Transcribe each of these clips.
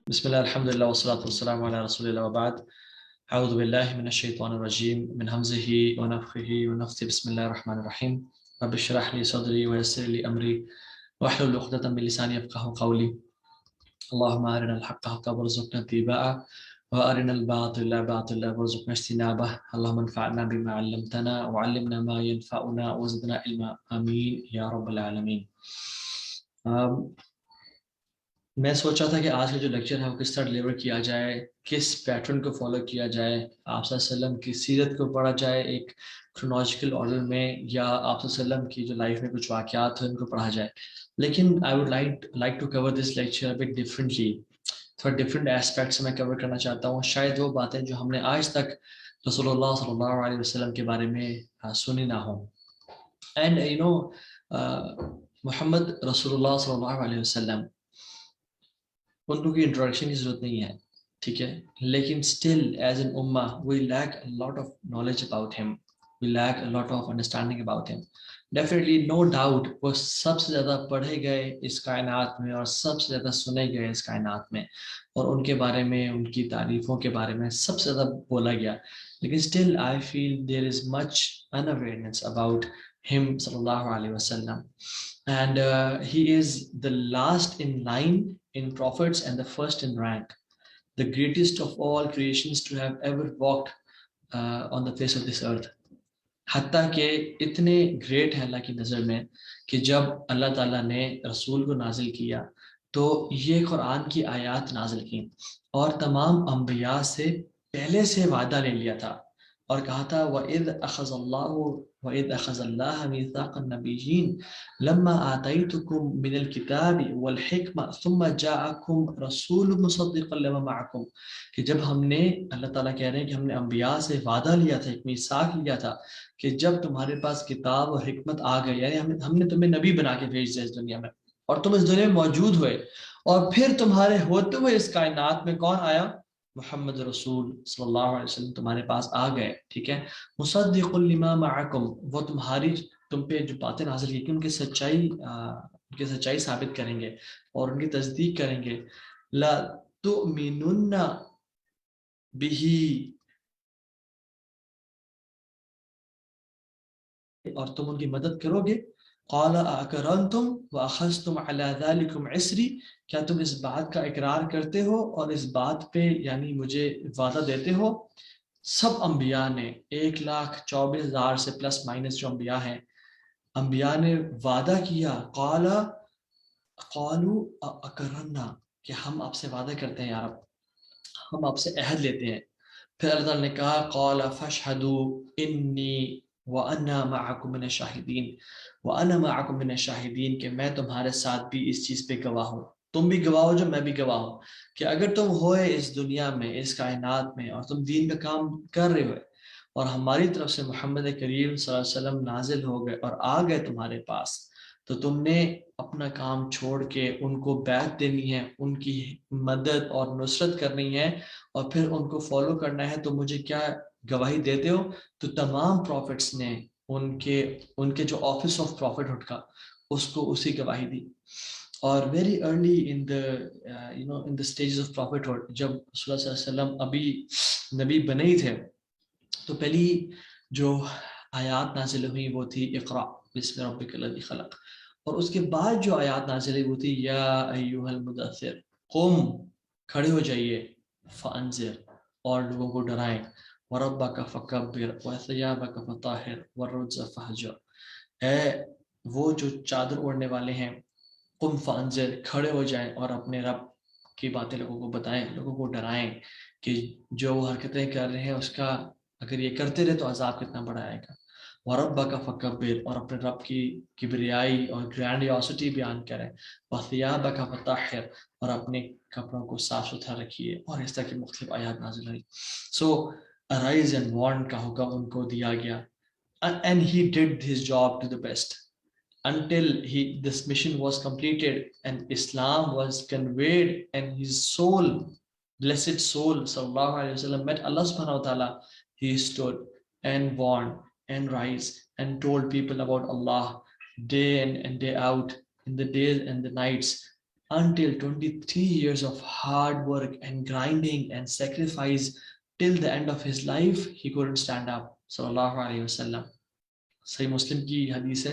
بسم الله الحمد لله والصلاة والسلام على رسول الله وبعد. أعوذ بالله من الشيطان الرجيم من همزه ونفخه ونفثه. بسم الله الرحمن الرحيم. رب اشرح لي صدري ويسر لي أمري واحلل عقدة من لساني يفقهوا قولي. اللهم أرنا الحق حقا وارزقنا اتباعه وأرنا الباطل باطلا وارزقنا اجتنابه. اللهم انفعنا بما علمتنا وعلمنا ما ينفعنا وزدنا علما آمين يا رب العالمين. میں سوچ رہا تھا کہ آج کا جو لیکچر ہے وہ کس طرح ڈلیور کیا جائے، کس پیٹرن کو فالو کیا جائے، آپ صلی اللہ علیہ وسلم کی سیرت کو پڑھا جائے ایک کرونالوجیکل آرڈر میں، یا آپ صلی اللہ علیہ وسلم کی جو لائف میں کچھ واقعات ہیں ان کو پڑھا جائے. لیکن I would like to cover this lecture but differently. تھوڑا ڈفرینٹ ایسپیکٹ سے میں کور کرنا چاہتا ہوں. شاید وہ باتیں جو ہم نے آج تک رسول اللہ صلی اللہ علیہ وسلم کے بارے میں سنی نہ ہوں. اینڈ یو نو محمد رسول اللہ صلی اللہ علیہ وسلم ان کو کوئی انٹروڈکشن کی ضرورت نہیں ہے، ٹھیک ہے، لیکن اسٹل ایز این امہ we lack lot of knowledge about him, we lack lot of understanding about him. Definitely no doubt وہ سب سے زیادہ پڑھے گئے اس کائنات میں اور سب سے زیادہ سنے گئے اس کائنات میں، اور ان کے بارے میں، ان کی تعریفوں کے بارے میں سب سے زیادہ بولا گیا. لیکن still I feel there is much in awareness about ہم صلی اللہ علیہ وسلم. And he is the last in line in prophets and the first in rank, the greatest of all creations to have ever walked on the face of this earth. حتیٰ کہ اتنے great ہیں اللہ کی نظر میں کہ جب اللہ تعالیٰ نے رسول کو نازل کیا تو یہ قرآن کی آیات نازل کی اور تمام انبیاء سے پہلے سے وعدہ لے لیا تھا اور کہا تھا وَإِذْ أَخَذَ اللَّهُ مِيثَاقَ النَّبِيِّينَ لَمَّا آتَيْتُكُم مِّنَ الْكِتَابِ وَالْحِكْمَةِ ثُمَّ جَاءَكُمْ رَسُولٌ مُصَدِّقٌ لِّمَا مَعَكُمْ. کہ جب ہم نے، اللہ تعالیٰ کہہ رہے ہیں کہ ہم نے انبیاء سے وعدہ لیا تھا، ایک میثاق لیا تھا کہ جب تمہارے پاس کتاب اور حکمت آ گئی، یعنی ہم نے تمہیں نبی بنا کے بھیج دیا اس دنیا میں اور تم اس دنیا میں موجود ہوئے، اور پھر تمہارے ہوتے ہوئے اس کائنات میں کون آیا؟ محمد رسول صلی اللہ علیہ وسلم تمہارے پاس آ گئے، ٹھیک ہے. مصدق لما معکم، وہ تمہاری تم پہ جو باتیں نازل کی ان کی سچائی ثابت کریں گے اور ان کی تصدیق کریں گے. لا تؤمنن به، اور تم ان کی مدد کرو گے. قال اقررتم واخذتم على ذلكم عسری، کیا تم اس بات کا اقرار کرتے ہو اور اس بات پہ یعنی مجھے وعدہ دیتے ہو؟ سب انبیاء نے 1,24,000 سے پلس مائنس جو انبیاء ہیں، انبیاء نے وعدہ کیا. قالوا اقررنا، کہ ہم آپ سے وعدہ کرتے ہیں یا رب، ہم آپ سے عہد لیتے ہیں. پھر اللہ تعالیٰ نے کہا قال فاشهدوا انی وانا معکم من الشاہدین، وانا معکم من الشاہدین، کہ میں تمہارے ساتھ بھی اس چیز پہ گواہ ہوں، تم بھی گواہ ہو جو میں بھی گواہ ہوں کہ اگر تم ہوئے اس دنیا میں، اس کائنات میں، اور تم دین کا کام کر رہے ہوئے اور ہماری طرف سے محمد کریم صلی اللہ علیہ وسلم نازل ہو گئے اور آ گئے تمہارے پاس، تو تم نے اپنا کام چھوڑ کے ان کو بیعت دینی ہے، ان کی مدد اور نصرت کرنی ہے اور پھر ان کو فالو کرنا ہے. تو مجھے کیا گواہی دیتے ہو؟ تو تمام پروفٹس نے ان کے جو آفس آف پروفٹ کا اس کو اسی گواہی دی. اور very early in the stages of prophethood, جب رسول اللہ صلی اللہ علیہ وسلم ابھی نبی بنے ہی تھے، تو پہلی جو آیات نازل ہوئی وہ تھی اقرا بسم ربک الذی خلق، اور اس کے بعد جو آیات نازل ہوئی وہ تھی یا ایھا المدثر قم، کھڑے ہو جائیے، فانذر، اور لوگوں کو ڈرائیں، وربک فکبر وثیابک فطہر والرجز فہجر. اے وہ جو چادر اوڑھنے والے ہیں، قم فانذر، کھڑے ہو جائیں اور اپنے رب کی باتیں لوگوں کو بتائیں، لوگوں کو ڈرائیں کہ جو وہ حرکتیں کر رہے ہیں اس کا اگر یہ کرتے رہے تو عذاب کتنا بڑا آئے گا. وَرَبَّكَ فَكَبِّرْ، اور اپنے رب کی کبریائی اور گرینڈیوسٹی بیان کریں. وَثِيَابَكَ فَطَهِّرْ، اور اپنے کپڑوں کو صاف ستھرا رکھیے، اور اس طرح کی مختلف آیات نازل ہوئی. سو ارائز اینڈ وارن کا حکم ان کو دیا گیا، and he did his job to the best until this mission was completed and Islam was conveyed and his soul, blessed soul sallallahu alaihi wasallam, met Allah subhanahu wa ta'ala. He stood and warned and rise and told people about Allah day in and day out, in the days and the nights, until 23 years of hard work and grinding and sacrifice till the end of his life, he couldn't stand up. Sallallahu Alaihi Wasallam. صحیح مسلم کی حدیث ہے.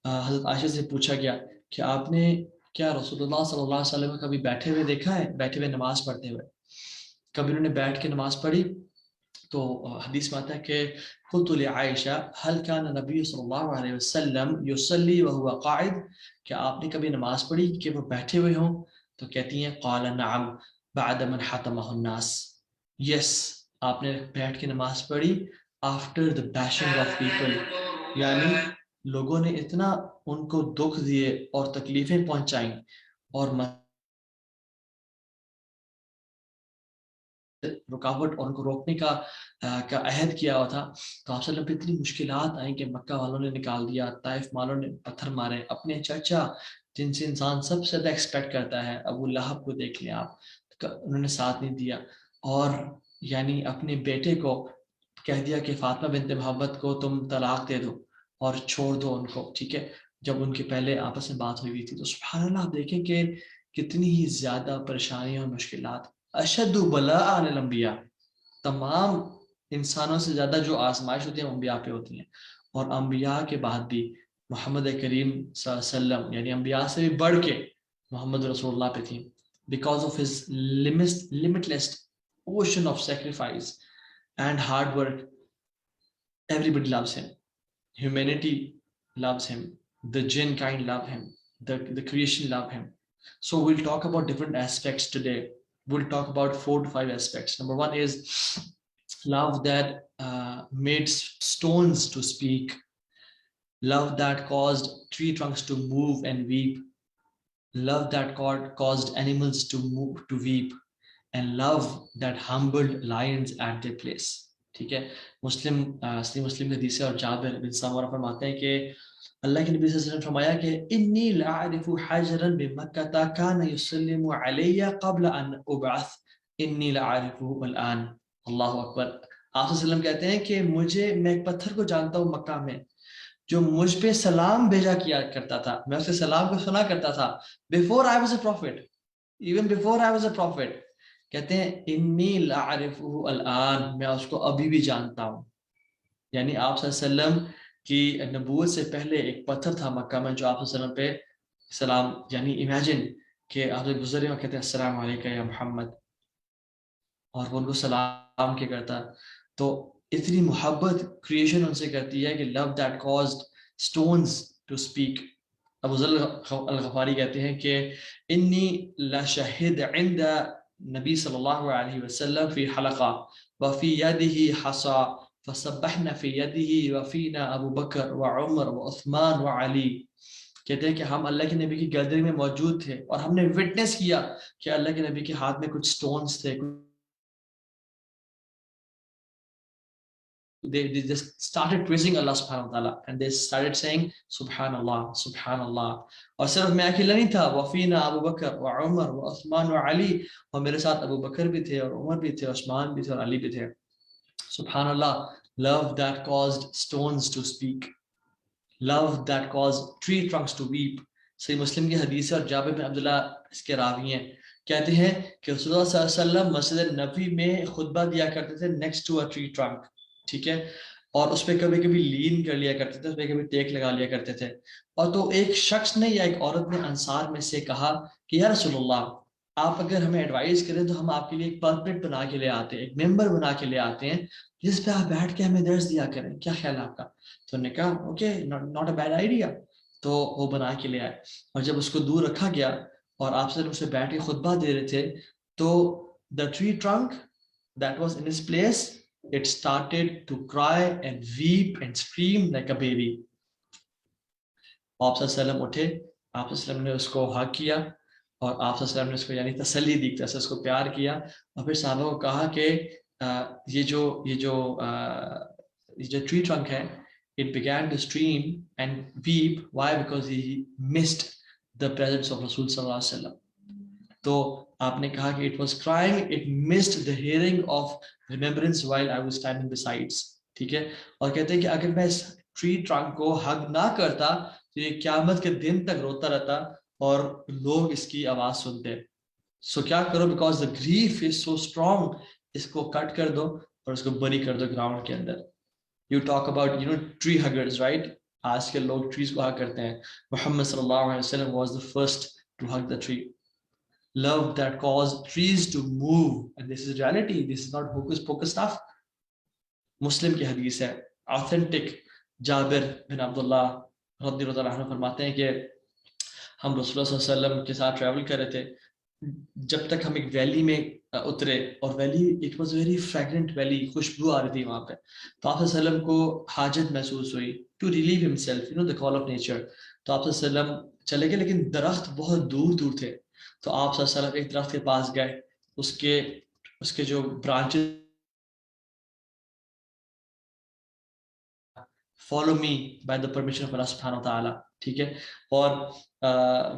حضرت عائشہ سے پوچھا گیا کہ آپ نے کیا رسول اللہ صلی اللہ علیہ وسلم کبھی بیٹھے ہوئے دیکھا ہے, بیٹھے ہوئے نماز پڑھتے ہوئے؟ کبھی انہوں نے بیٹھ کے نماز پڑھی؟ تو حدیث میں آتا ہے کہ قلت لعائشہ هل كان النبي صلی اللہ علیہ وسلم يصلي وهو قاعد, کہ آپ نے کبھی نماز پڑھی کہ وہ بیٹھے ہوئے ہوں؟ تو کہتی ہیں قال نعم بعد من حتمه الناس, یس, آپ نے بیٹھ کے نماز پڑھی after the bashing of people, یعنی لوگوں نے اتنا ان کو دکھ دیے اور تکلیفیں پہنچائیں اور رکاوٹ اور ان کو روکنے کا عہد کیا ہوا تھا. تو آپ صلی اللہ علیہ وسلم پہ اتنی مشکلات آئیں کہ مکہ والوں نے نکال دیا, طائف والوں نے پتھر مارے, اپنے چچا جن سے انسان سب سے زیادہ ایکسپیکٹ کرتا ہے, ابو لہب کو دیکھ لیں آپ, انہوں نے ساتھ نہیں دیا, اور یعنی اپنے بیٹے کو کہہ دیا کہ فاطمہ بنت محمد کو تم طلاق دے دو اور چھوڑ دو ان کو, ٹھیک ہے, جب ان کے پہلے آپس میں بات ہوئی تھی. تو سبحان اللہ, آپ دیکھیں کہ کتنی ہی زیادہ پریشانیاں اور مشکلات. اشد بلاء علی الانبیاء, تمام انسانوں سے زیادہ جو آزمائش ہوتی ہے انبیاء پہ ہوتی ہیں, اور انبیاء کے بعد بھی محمد کریم صلی اللہ علیہ وسلم یعنی انبیاء سے بھی بڑھ کے محمد رسول اللہ پہ تھی, because of his limitless ocean of sacrifice and hard work. Everybody loves him, humanity loves him, the jinn kind love him, the creation love him. So we'll talk about different aspects today. We'll talk about 4 to 5 aspects. Number 1 is love that made stones to speak, love that caused tree trunks to move and weep, love that caused animals to move to weep, and love that humbled lions at their place. ٹھیک ہے, مسلم کے حدیث ہے, اور جابر بن سمرہ فرماتے ہیں کہ اللہ کے نبی صلی اللہ علیہ وسلم فرمایا کہ انی لأعرف حجرا بمکہ کان یسلم علی قبل ان ابعث انی لأعرفه الان. اللہ اکبر. آپ صلی اللہ علیہ وسلم کہتے ہیں کہ میں ایک پتھر کو جانتا ہوں مکہ میں جو مجھ پہ سلام بھیجا کیا کرتا تھا, میں اس کے سلام کو سنا کرتا تھا before I was a prophet, even before I was a prophet. کہتے ہیں انی لأعرفه الان, میں اس کو ابھی بھی جانتا ہوں. یعنی آپ صلی اللہ علیہ وسلم کی نبوت سے پہلے ایک پتھر تھا مکہ میں جو آپ صلی اللہ علیہ وسلم پہ سلام, یعنی امیجن کہ آپ سے گزرے اور کہتے ہیں السلام علیکم یا محمد, اور وہ ان کو سلام کیا کرتا. تو اتنی محبت کریشن ان سے کرتی ہے کہ love that caused stones to speak. ابو ذر الغفاری کہتے ہیں کہ انی لشہد عند نبی صلی اللہ علیہ وسلم فی حلقہ وفی یدہ حصا فسبحنا فی یدہ وفینا ابو بکر وعمر وعثمان وعلی. کہتے ہیں کہ ہم اللہ کے نبی کی گیدرنگ میں موجود تھے اور ہم نے وٹنس کیا کہ اللہ کے نبی کے ہاتھ میں کچھ سٹونز تھے. They just started praising Allah subhanahu wa ta'ala and they started saying subhanallah subhanallah. اور صرف میں اکیلا نہیں تھا, وفینا ابو بکر وعمر وعثمان وعلی, اور میرے ساتھ ابو بکر بھی تھے اور عمر بھی تھے, عثمان بھی تھے اور علی بھی تھے. subhanallah. Love that caused stones to speak, love that caused tree trunks to weep. صحیح مسلم کی حدیث ہے, اور جابر بن عبداللہ اس کے راوی ہیں, کہتے ہیں کہ رسول اللہ صلی اللہ علیہ وسلم مسجد نبوی میں خطبہ دیا کرتے تھے next to a tree trunk, ٹھیک ہے, اور اس پہ کبھی کبھی لین کر لیا کرتے تھے, اس پہ کبھی ٹیک لگا لیا کرتے تھے. اور تو ایک شخص نے یا ایک عورت نے انصار میں سے کہا کہ یا رسول اللہ, آپ اگر ہمیں ایڈوائز کریں تو ہم آپ کے لیے ایک پرپٹ بنا کے لے آتے ہیں, ایک ممبر بنا کے لے آتے ہیں جس پہ آپ بیٹھ کے ہمیں درس دیا کریں, کیا خیال ہے آپ کا؟ تو انہوں نے کہا okay, not a bad idea. تو وہ بنا کے لے آئے, اور جب اس کو دور رکھا گیا اور آپ سے اسے بیٹھ کے خطبہ دے رہے تھے, تو the tree trunk that was in its place, it started to cry and weep and scream like a baby. آپ صلی اللہ علیہ وسلم اٹھے, آپ صلی اللہ علیہ وسلم نے اس کو حق کیا, اور آپ صلی اللہ علیہ وسلم نے اس کو یعنی تسلی دی, جیسے اس کو پیار کیا, اور پھر صحابہ کو کہا کہ یہ جو ٹری ٹرنک ہے, it began to stream and weep. Why? Because he missed the presence of Rasul sallallahu alaihi wasallam. تو آپ نے کہا کہ it was crying, it missed the hearing of remembrance while I was standing beside. ٹھیک ہے, اور کہتے ہیں کہ اگر میں اس ٹری ٹرنک کو حق نہ کرتا تو یہ قیامت کے دن تک روتا رہتا, اور لوگ اس کی آواز سنتے. سو کیا کرو, because the grief is so strong, اس کو کٹ کر دو اور اس کو بری کر دو گراؤنڈ کے اندر. You talk about tree huggers, right? آج کے لوگ ٹریز کو ہگ کرتے ہیں. محمد صلی اللہ علیہ وسلم was the first to hug the tree. Love that caused trees to move, and this is reality, this is not hocus pocus stuff. مسلم کی حدیث ہے authentic. جابر بن عبداللہ رضی اللہ عنہ فرماتے ہیں کہ ہم رسول اللہ صلی اللہ علیہ وسلم کے ساتھ ٹریول کر رہے تھے, جب تک ہم ایک ویلی میں اترے, اور valley it was very fragrant valley, خوشبو آ رہی تھی وہاں پہ. تو آپ صلی اللہ علیہ وسلم کو حاجت محسوس ہوئی to relieve himself, the call of nature. تو آپ صلی اللہ علیہ وسلم چلے گئے, لیکن درخت بہت دور دور تھے. تو آپ صلی اللہ علیہ وسلم ایک درخت کے پاس گئے, اس کے جو branches, follow me by the permission of اللہ سبحانہ و تعالیٰ, ٹھیک ہے, اور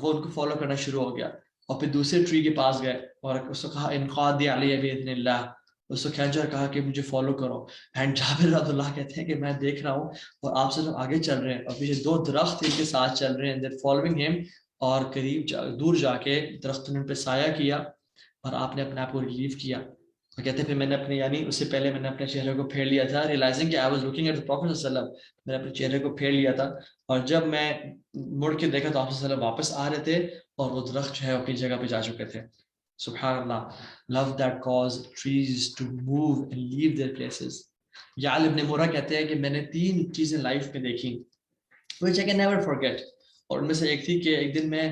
وہ ان کو فالو کرنا شروع ہو گیا. اور پھر دوسرے ٹری کے پاس گئے اور اس کو کہا انقاد علیہ باذن اللہ, اس کو کھینچا اور کہا کہ مجھے فالو کرو. اینڈ جابر رضی اللہ کہتے ہیں کہ میں دیکھ رہا ہوں اور آپ سے لوگ آگے چل رہے ہیں, اور پیچھے دو درخت ان کے ساتھ چل رہے ہیں, دیر فالوئنگ ہم. اور قریب دور جا کے درخت نے ان پہ سایہ کیا اور آپ نے اپنے آپ کو ریلیو کیا. اور کہتے ہیں پھر میں نے اپنے, یعنی اس سے پہلے میں نے اپنے چہرے کو پھیر لیا تھا, ریلائزنگ کہ I was looking at the prophet صلی اللہ علیہ وسلم, میں نے اپنے چہرے کو پھیر لیا تھا. اور جب میں مڑ کے دیکھا تو آپ صلی اللہ علیہ وسلم واپس آ رہے تھے اور وہ درخت جو ہے اپنی جگہ پہ جا چکے تھے. سبحان اللہ. love that caused trees to move and leave their places. یعل ابن مرہ کہتے ہیں کہ میں نے 3 چیزیں لائف میں دیکھی which I can never forget, اور ان میں سے ایک تھی کہ ایک دن میں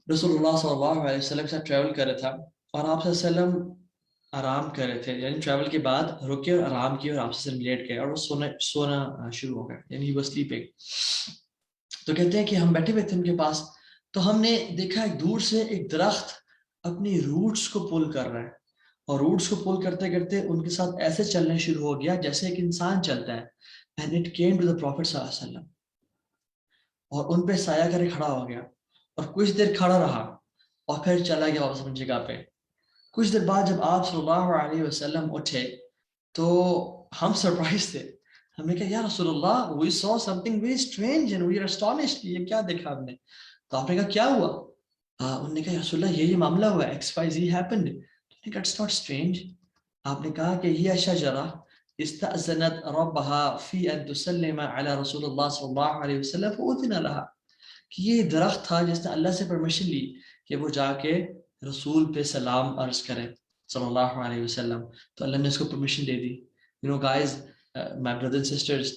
رسول اللہ صلی اللہ علیہ وسلم کے ساتھ ٹریول کر رہا تھا, اور آپ صلی اللہ علیہ وسلم آرام کر رہے تھے, یعنی ٹریول کے بعد رکے اور آرام کیے, اور آپ سے لیٹ گئے اور وہ سونا شروع ہو گیا, یعنی وہ سلیپنگ. تو کہتے ہیں کہ ہم بیٹھے ہوئے تھے ان کے پاس, تو ہم نے دیکھا ایک دور سے ایک درخت اپنی روٹس کو پل کر رہا ہے, اور روٹس کو پل کرتے کرتے ان کے ساتھ ایسے چلنے شروع ہو گیا جیسے ایک انسان چلتا ہے. And it came to the prophet صلی اللہ علیہ وسلم, اور ان پہ سایہ کرے کھڑا ہو گیا, اور کچھ دیر کھڑا رہا اور پھر چلا گیا واپس اپنی جگہ پہ. کچھ دیر بعد جب آپ صلی اللہ علیہ وسلم اٹھے تو ہم سرپرائز تھے. ہم نے کہا یا رسول اللہ, we saw something very strange and we are astonished. یہ کیا دیکھا ہم نے؟ تو آپ نے کہا کیا ہوا؟ انہوں نے کہا یا رسول اللہ یہ معاملہ ہوا, XYZ happened. تو نے کہا it's not strange. آپ نے کہا کہ یہ شجرہ استأذنت ربها في ان تسلم على رسول اللہ صلی اللہ علیہ وسلم فأذن لها. کہ یہ درخت تھا جس نے اللہ سے پرمیشن لی کہ وہ جا کے رسول پہ سلام عرض کرے صلی اللہ علیہ وسلم, تو اللہ نے اس کو permission they the. guys, my brothers and sisters,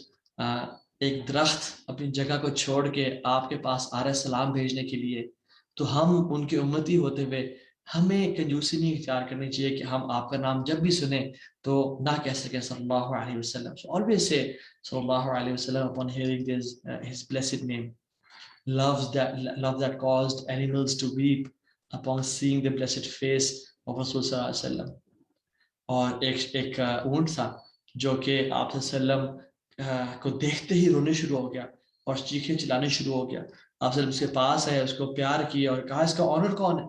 ایک درخت اپنی جگہ کو چھوڑ کے آپ کے پاس آ رہا ہے سلام بھیجنے کے لیے, تو ہم ان کے امتی ہوتے ہوئے ہمیں کنجوسی نہیں اختیار کرنی چاہیے کہ ہم آپ کا نام جب بھی سنیں تو نہ کہہ سکیں صلی اللہ علیہ وسلم. So always say صلی اللہ علیہ وسلم upon hearing his blessed name. Love that caused animals to weep upon seeing the blessed face of Rasul صلی اللہ علیہ وسلم. اور ایک اونٹ تھا جو کہ آپ صلی اللہ علیہ وسلم کو دیکھتے ہی رونے شروع ہو گیا اور چیخیں چلانے شروع ہو گیا. آپ صلی اللہ علیہ وسلم اس کے پاس ہے, اس کو پیار کیا اور کہا اس کا آنر کون ہے؟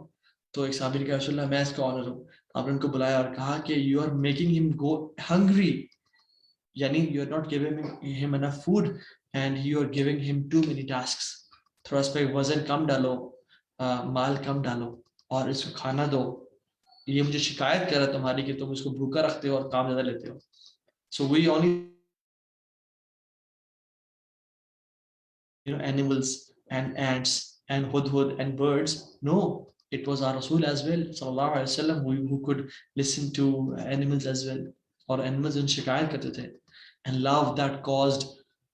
تو ایک صحابی نے کہا رسول اللہ میں اس کا آنر ہوں. آپ نے ان کو بلایا اور کہا کہ you are making him go hungry, یعنی you are not giving him enough food and you are giving him too many tasks. تھوڑا اس پہ وزن کم ڈالو, مال کم ڈالو اور اس کو کھانا دو. یہ مجھے شکایت کر رہا ہے تمہاری کہ تم اس کو بھوکا رکھتے ہو اور کام زیادہ لیتے ہو. So we only animals and ants and hudhud and birds. No, it was our Rasul as well sallallahu alaihi wasallam who could listen to animals as well, or animals in shikayat karte the, and love that caused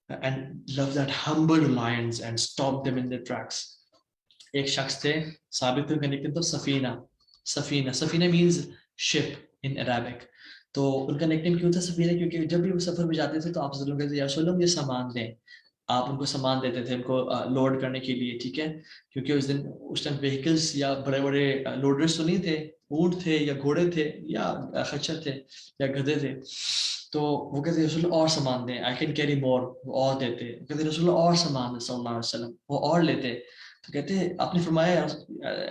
and love that humbled lions and stopped them in their tracks. ایک شخص تھے ثابت کا نکل تو سفینہ means ship in Arabic. تو ان کا نکنیم کیوں تھا سفینہ؟ کیونکہ جب بھی وہ سفر میں جاتے تھے تو آپ صلی اللہ علیہ وسلم یہ سامان دیں, آپ ان کو سامان دیتے تھے ان کو لوڈ کرنے کے لیے, ٹھیک ہے, کیونکہ اس ٹائم وہیکلس یا بڑے بڑے لوڈرس تو نہیں تھے, اونٹ تھے یا گھوڑے تھے یا خچر تھے یا گدھے تھے. تو وہ کہتے رسول اللہ اور سامان دیں, آئی کین کیری مور, وہ اور دیتے. کہتے رسول اللہ اور سامان دیں صلی اللہ علیہ وسلم, وہ اور لیتے. تو کہتے ہیں آپ نے فرمایا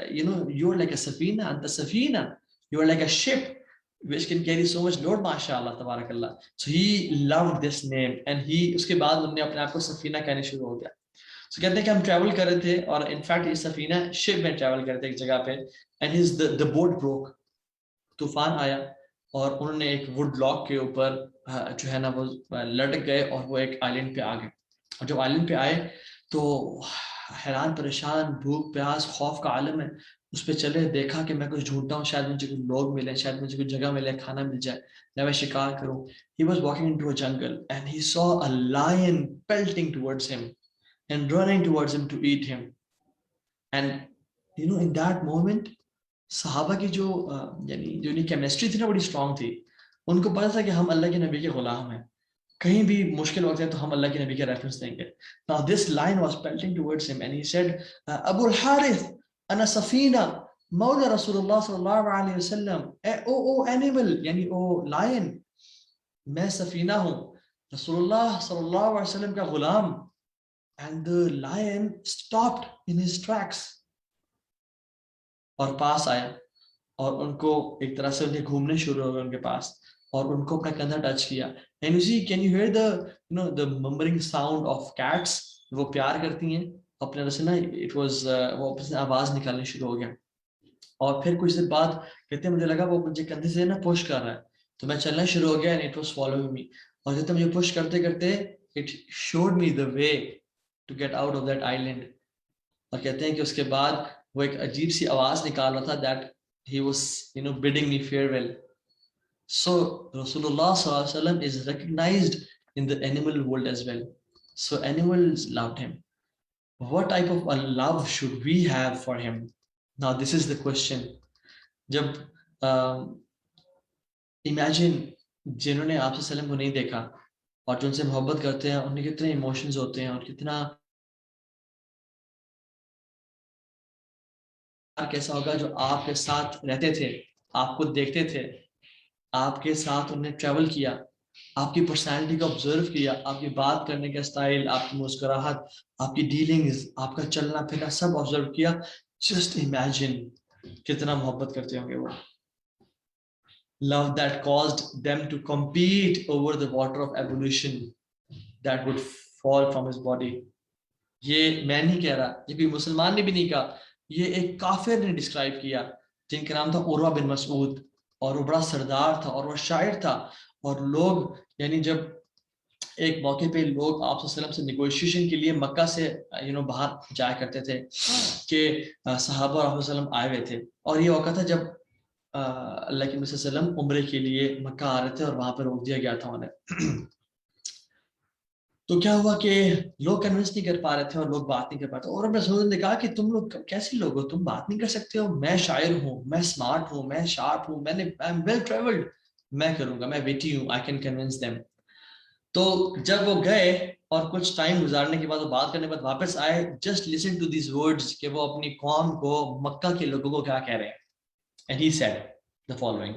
you are like a سفینہ, انت سفینہ, you are like a ship which can carry so much load, ماشاءاللہ تبارک اللہ. So he loved this name and اس کے بعد انہوں نے اپنے آپ کو سفینہ کہنے شروع ہو گیا. تو کہتے ہیں کہ ہم ٹریول کر رہے تھے اور انفیکٹ یہ سفینہ شپ میں ٹریول کر رہے تھے ایک جگہ پہ اینڈ the boat broke. طوفان آیا اور انہوں نے ایک وڈ لاک کے اوپر جو ہے نا وہ لٹک گئے اور وہ ایک آئلینڈ پہ آ گئے. اور جب آئلینڈ پہ آئے تو حیران پریشان بھوک پیاس خوف کا عالم ہے. اس پہ چلے دیکھا کہ میں کچھ ڈھونڈتا ہوں شاید مجھے کچھ لوگ ملیں شاید مجھے کچھ جگہ ملے کھانا مل جائے یا میں شکار کروں. He was walking into a jungle and he saw a lion pelting towards him and running towards him to eat him. And in that moment صحابہ کی جو یعنی جو کیمسٹری تھی نا بڑی اسٹرانگ تھی. ان کو پتا تھا کہ ہم اللہ کے نبی کے غلام ہیں, کہیں بھی مشکل وقت ہے تو ہم اللہ کے نبی کے ریفرنس دیں گے. Now this lion was pelting towards him and he said, Abu al-Harith, ana safina, مولا رسول اللہ صلی اللہ علیہ وسلم. او animal, یعنی او lion, میں سفینہ ہوں, رسول اللہ صلی اللہ علیہ وسلم کا Ghulam. And the lion stopped in his tracks. اور پاس آیا اور ان کو ایک طرح سے انہیں گھومنے شروع ہو گئے ان کے پاس اور ان کو اپنا کندھا ٹچ کیا. And you see, can you hear the murmuring sound of cats? وہ پیار کرتی ہیں اپنے رسے نا, وہ اپنے آواز نکالنے شروع ہو گیا. اور پھر کچھ دیر بعد کہتے ہیں مجھے لگا وہ مجھے کندھے سے نا پش کر رہا ہے تو میں چلنا شروع ہو گیا and it was following me. اور کہتے ہیں مجھے پش کرتے کرتے it showed me the way to get out of that island. اور کہتے ہیں کہ اس کے بعد وہ ایک عجیب سی آواز نکال رہا تھا that he was bidding me farewell. So Rasulullah sallallahu alaihi wasallam is recognized in the animal world as well. So animals loved him. What type of a love should we have for him? Now this is the question. جب imagine جنہوں نے آپ صلی اللہ علیہ وسلم کو نہیں دیکھا اور جو ان سے محبت کرتے ہیں ان کے کتنے ایموشنز ہوتے ہیں اور کتنا کیسا ہوگا جو آپ کے ساتھ رہتے تھے, آپ کو دیکھتے تھے, آپ کے ساتھ انہیں ٹریول کیا, آپ کی پرسنالٹی کو آبزرو کیا, آپ کی بات کرنے کا اسٹائل, آپ کی مسکراہٹ, آپ کی ڈیلنگز, آپ کا چلنا پھرنا سب آبزرو کیا. جسٹ امیجن کتنا محبت کرتے ہوں گے وہ. Love that caused them to compete over the water of evolution that would fall from his body. یہ میں نہیں کہہ رہا, یہ کوئی مسلمان نے بھی نہیں کہا, یہ ایک کافر نے ڈسکرائب کیا جن کا نام تھا عروہ بن مسعود, اور وہ بڑا سردار تھا اور وہ شاعر تھا. اور لوگ یعنی جب ایک موقع پہ لوگ آپ صلی اللہ علیہ وسلم سے نیگوشیشن کے لیے مکہ سے باہر جایا کرتے تھے کہ صحابہ اور وسلم آئے ہوئے تھے, اور یہ موقع تھا جب اللہ کے نبی صلی اللہ علیہ وسلم عمرے کے لیے مکہ آ رہے تھے اور وہاں پہ روک دیا گیا تھا انہیں. تو کیا ہوا کہ لوگ کنونس نہیں کر پا رہے تھے اور لوگ بات نہیں کر پاتے, اور رسول نے کہا کہ تم لوگ کیسے لوگ ہو, تم بات نہیں کر سکتے ہو, میں شاعر ہوں, میں اسمارٹ ہوں, میں شارپ ہوں, ویل ٹریولڈ, میں کروں گا, میں ویٹی ہوں, آئی کین کنونس دیم. تو جب وہ گئے اور کچھ ٹائم گزارنے کے بعد بات کرنے کے بعد واپس آئے, just listen to these words کہ وہ اپنی قوم کو, مکہ کے لوگوں کو کیا کہہ رہے ہیں. And he said the following,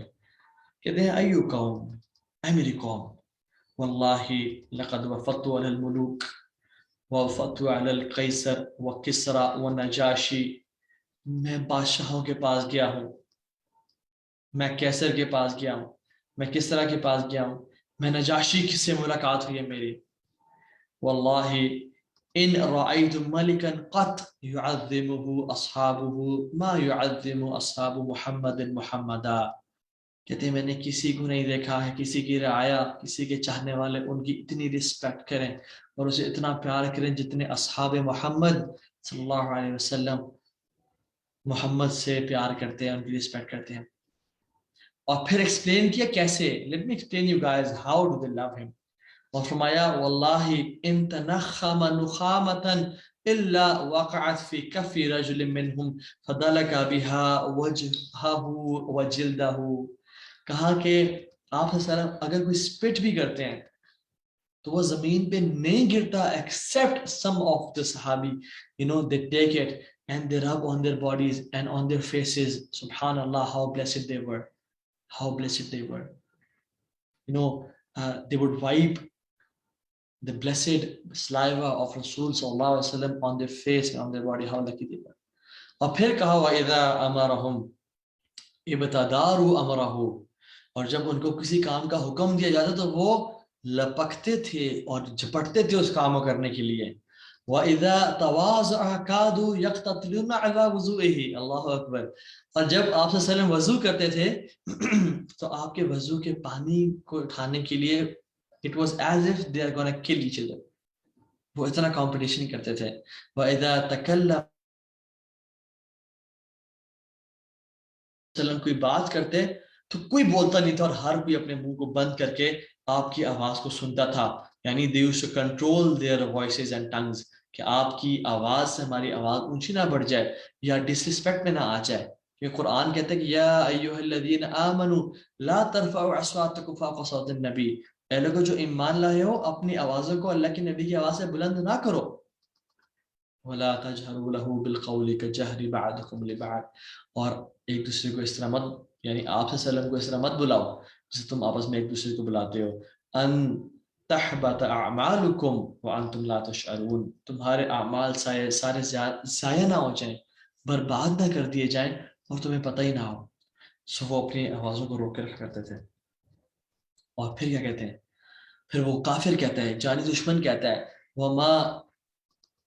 کہتے ہیں ایو قوم, اے میری قوم, واللہ لقد وفدت علی الملوک ووفدت علی القیصر وکسرا ونجاشی. میں بادشاہوں کے پاس گیا ہوں, میں کیسر کے پاس گیا ہوں, میں کسرا کے پاس گیا ہوں, میں نجاشی سے ملاقات ہوئی ہے میری. واللہ ان رأیت ملکا قط يعظمه اصحابه ما يعظم اصحاب محمد محمدا. کہتے ہیں میں نے کسی کو نہیں دیکھا ہے, کسی کی رعایا, کسی کے چاہنے والے ان کی اتنی رسپیکٹ کریں اور اسے اتنا پیار کریں جتنے اصحاب محمد صلی اللہ علیہ وسلم محمد سے پیار کرتے ہیں, ان کی رسپیکٹ کرتے ہیں. اور پھر ایکسپلین کیا کیسے. Let me explain you guys how do they love him. اور فرمایا واللہ ان تنخم نخامتا الا وقعت في كف رجل منهم فدلك بها وجهه وجلده. کہا کہ آپ اگر کوئی اسپٹ بھی کرتے ہیں تو وہ زمین پہ نہیں گرتا except some of the صحابی, they take it and they rub on their bodies and on their faces. Subhanallah, how blessed they were, how blessed they were. They would wipe the blessed saliva of Rasul sallallahu alaihi wasallam on their face and on their body. How lucky they were. اور پھر کہا وَإِذَا أَمَرَهُمْ ابْتَدَارُوا أَمْرَهُ. اور جب ان کو کسی کام کا حکم دیا جاتا تو وہ لپکتے تھے اور جھپٹتے تھے اس کام کو کرنے کے لیے. وَإِذَا تَوَاضَعَ كَادُوا يَقْتَتِلُونَ عَلَى وُضُوئِهِ. اللہ اکبر. اور جب آپ صلی اللہ علیہ وسلم وضو کرتے تھے تو آپ کے وضو کے پانی کو اٹھانے کے لیے it was as if they are gonna kill each other. وہ اتنا کمپٹیشن کرتے تھے. وَإِذَا تَكَلَّمَ وسلم کوئی بات کرتے تو کوئی بولتا نہیں تھا اور ہر کوئی اپنے منہ کو بند کر کے آپ کی آواز کو سنتا تھا. یعنی they used to control their voices and tongues کہ آپ کی آواز سے ہماری آواز اونچی نہ بڑھ جائے یا ڈس رسپیکٹ میں نہ آ جائے. کیونکہ قرآن کہتا ہے کہ یا ایھا الذین آمنوا لا ترفعوا اصواتکم فوق صوت النبی. اے لوگو جو ایمان لائے ہو اپنی آوازوں کو اللہ کے نبی کی آواز سے بلند نہ کرو. ولا تجهروا له بالقول كجهر بعضكم لبعض. اور ایک دوسرے کو اس طرح مت یعنی آپ سے وسلم کو اس طرح مت بلاؤ جسے تم آپس میں ایک دوسرے کو بلاتے ہو. ان تحبط اعمالکم وانتم لا تشعرون. تمہارے اعمال سارے ضائع نہ ہو جائیں برباد نہ کر دیے جائیں اور تمہیں پتہ ہی نہ ہو. سو وہ اپنی آوازوں کو روک کے رکھا کرتے تھے. اور پھر کیا کہتے ہیں پھر وہ کافر کہتا ہے جانی دشمن کہتا ہے وما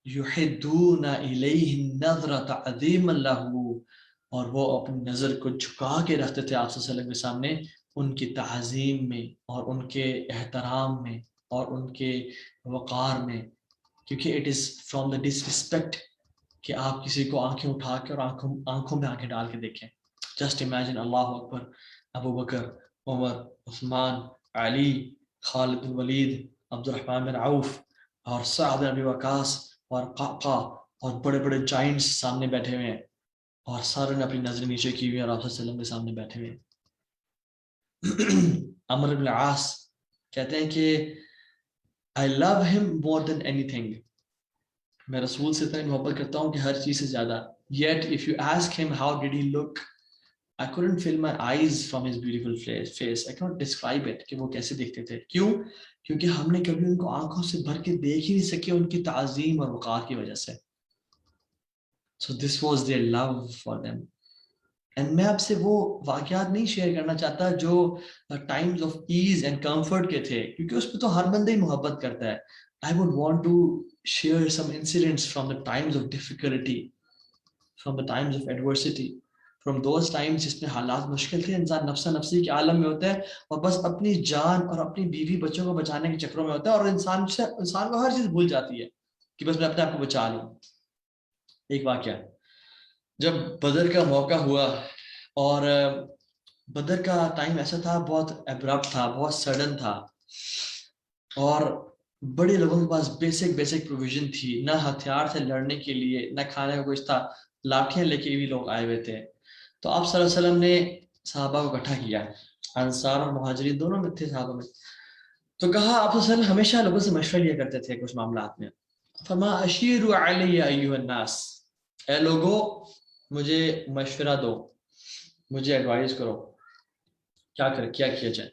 یحدون الیہ النظر تعظیما له. اور وہ اپنی نظر کو جھکا کے رکھتے تھے آپ صلی اللہ علیہ وسلم کے سامنے ان کی تعظیم میں اور ان کے احترام میں اور ان کے وقار میں. کیونکہ اٹ از فرام دا ڈسرسپیکٹ کہ آپ کسی کو آنکھیں اٹھا کے اور آنکھوں میں آنکھیں ڈال کے دیکھیں. Just imagine. اللہ اکبر. ابو بکر، عمر، عثمان، علی، خالد بن ولید، عبد الرحمن بن عوف اور سعد بن ابی وقاص اور قعقاع اور بڑے بڑے جائنٹس سامنے بیٹھے ہوئے ہیں اور سارے نے اپنی نظریں نیچے کی ہوئی اور آپ صلی اللہ علیہ وسلم کے سامنے بیٹھے ہوئے ہیں. عمر بن العاص کہتے ہیں کہ I love him more than anything. میں رسول سے اتنا محبت کرتا ہوں کہ ہر چیز سے زیادہ. Yet if you ask him how did he look, I couldn't feel my eyes from his beautiful face. I cannot describe it کہ وہ کیسے دیکھتے تھے. کیوں؟ کیونکہ ہم نے کبھی ان کو آنکھوں سے بھر کے دیکھ ہی نہیں سکے ان کی تعظیم اور وقار کی وجہ سے. So this was their love for them. And میں آپ سے وہ واقعات نہیں شیئر کرنا چاہتا جو Times of as and comfort کے تھے کیونکہ اس پہ تو ہر بندہ ہی محبت کرتا ہے. I would want to share some incidents from the times of difficulty, from the times of adversity, from those times جس میں حالات مشکل تھے. انسان نفسا نفسی کے عالم میں ہوتا ہے اور بس اپنی جان اور اپنی بیوی بچوں کو بچانے کے چکروں میں ہوتا ہے اور انسان کو ہر چیز بھول جاتی ہے کہ بس میں اپنے آپ کو بچا لوں. ایک واقعہ جب بدر کا موقع ہوا اور بدر کا ٹائم ایسا تھا بہت ابرپٹ تھا بہت سڈن تھا اور بڑے لوگوں کے پاس بیسک پروویژن تھی. نہ ہتھیار تھے لڑنے کے لیے نہ کھانے کا کچھ تھا. لاٹھیاں لے کے بھی لوگ آئے ہوئے تھے. تو آپ صلی اللہ علیہ وسلم نے صحابہ کو اکٹھا کیا. انصار اور مہاجرین دونوں میں تھے صحابہ میں. تو کہا آپ صلی اللہ علیہ وسلم ہمیشہ لوگوں سے مشورہ لیا کرتے تھے کچھ معاملات میں. فما اشیروا علی ایھا الناس. اے لوگوں مجھے مشورہ دو مجھے ایڈوائز کرو کیا کیا جائے.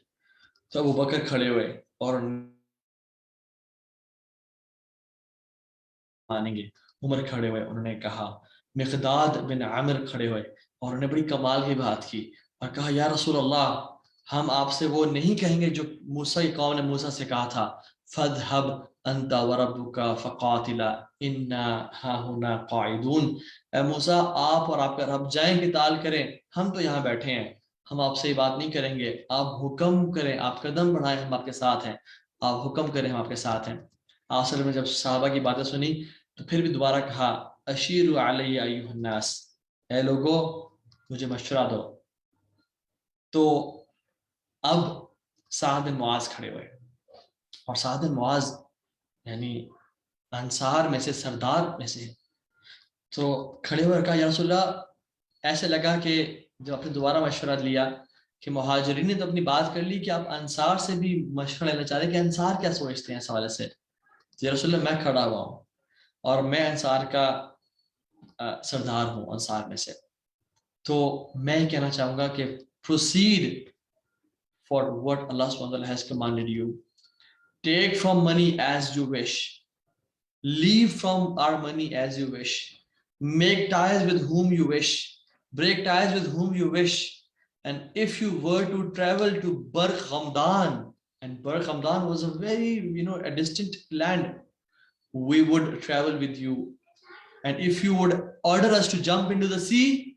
تو ابو بکر کھڑے ہوئے اور مانیں گے. عمر کھڑے ہوئے انہوں نے کہا. مقداد بن عامر کھڑے ہوئے اور انہوں نے بڑی کمال کی بات کی اور کہا یا رسول اللہ ہم آپ سے وہ نہیں کہیں گے جو موسیٰ کی قوم نے موسیٰ سے کہا تھا فَاذْهَبْ أَنْتَ وَرَبُّكَ فَقَاتِلَا إِنَّا هَاهُنَا قَاعِدُونَ. اے موسیٰ آپ اور آپ کا رب جائیں قتال کریں ہم تو یہاں بیٹھے ہیں ہم آپ سے یہ بات نہیں کریں گے. آپ حکم کریں آپ قدم بڑھائیں ہم آپ کے ساتھ ہیں. آپ حکم کریں ہم آپ کے ساتھ ہیں. آخر میں جب صحابہ کی باتیں سنی تو پھر بھی دوبارہ کہا اشیر علی ایھا الناس. اے لوگو مجھے مشورہ دو. تو اب سعد بن معاذ کھڑے ہوئے اور سعد بن معاذ یعنی انصار میں سے سردار میں سے. تو کھڑے ہوئے کہا یا رسول اللہ ایسے لگا کہ جب آپ نے دوبارہ مشورہ لیا کہ مہاجرین نے تو اپنی بات کر لی کہ آپ انصار سے بھی مشورہ لینا چاہ رہے کہ انصار کیا سوچتے ہیں اس حوالے سے. یا رسول اللہ میں کھڑا ہوا ہوں اور میں انصار کا سردار ہوں انصار میں سے. تو میں کہنا چاہوں گا کہ proceed for what Allah subhanahu wa ta'ala has commanded you. Take from money as you wish. Leave from our money as you wish. Make ties with whom you wish. Break ties with whom you wish. And if you were to travel to Barq Ghamdan, and Barq Ghamdan was a very, a distant land. we would travel with you, and if you would order us to jump into the sea,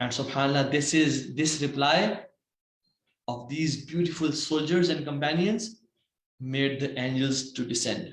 And subhanallah, this reply of these beautiful soldiers and companions made the angels to descend.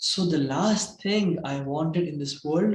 So the last thing I wanted in this world,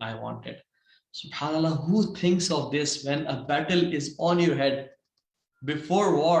I wanted. Subhanallah, who thinks of this when a battle is on your head before war?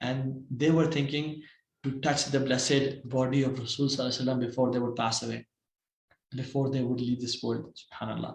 And they were thinking to touch the blessed body of Rasul sallallahu alaihi wasallam before they would pass away, before they would leave this world. Subhanallah.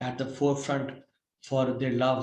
at the forefront for their love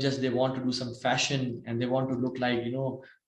just they want to do some fashion and they want to look like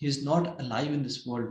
he is not alive in this world,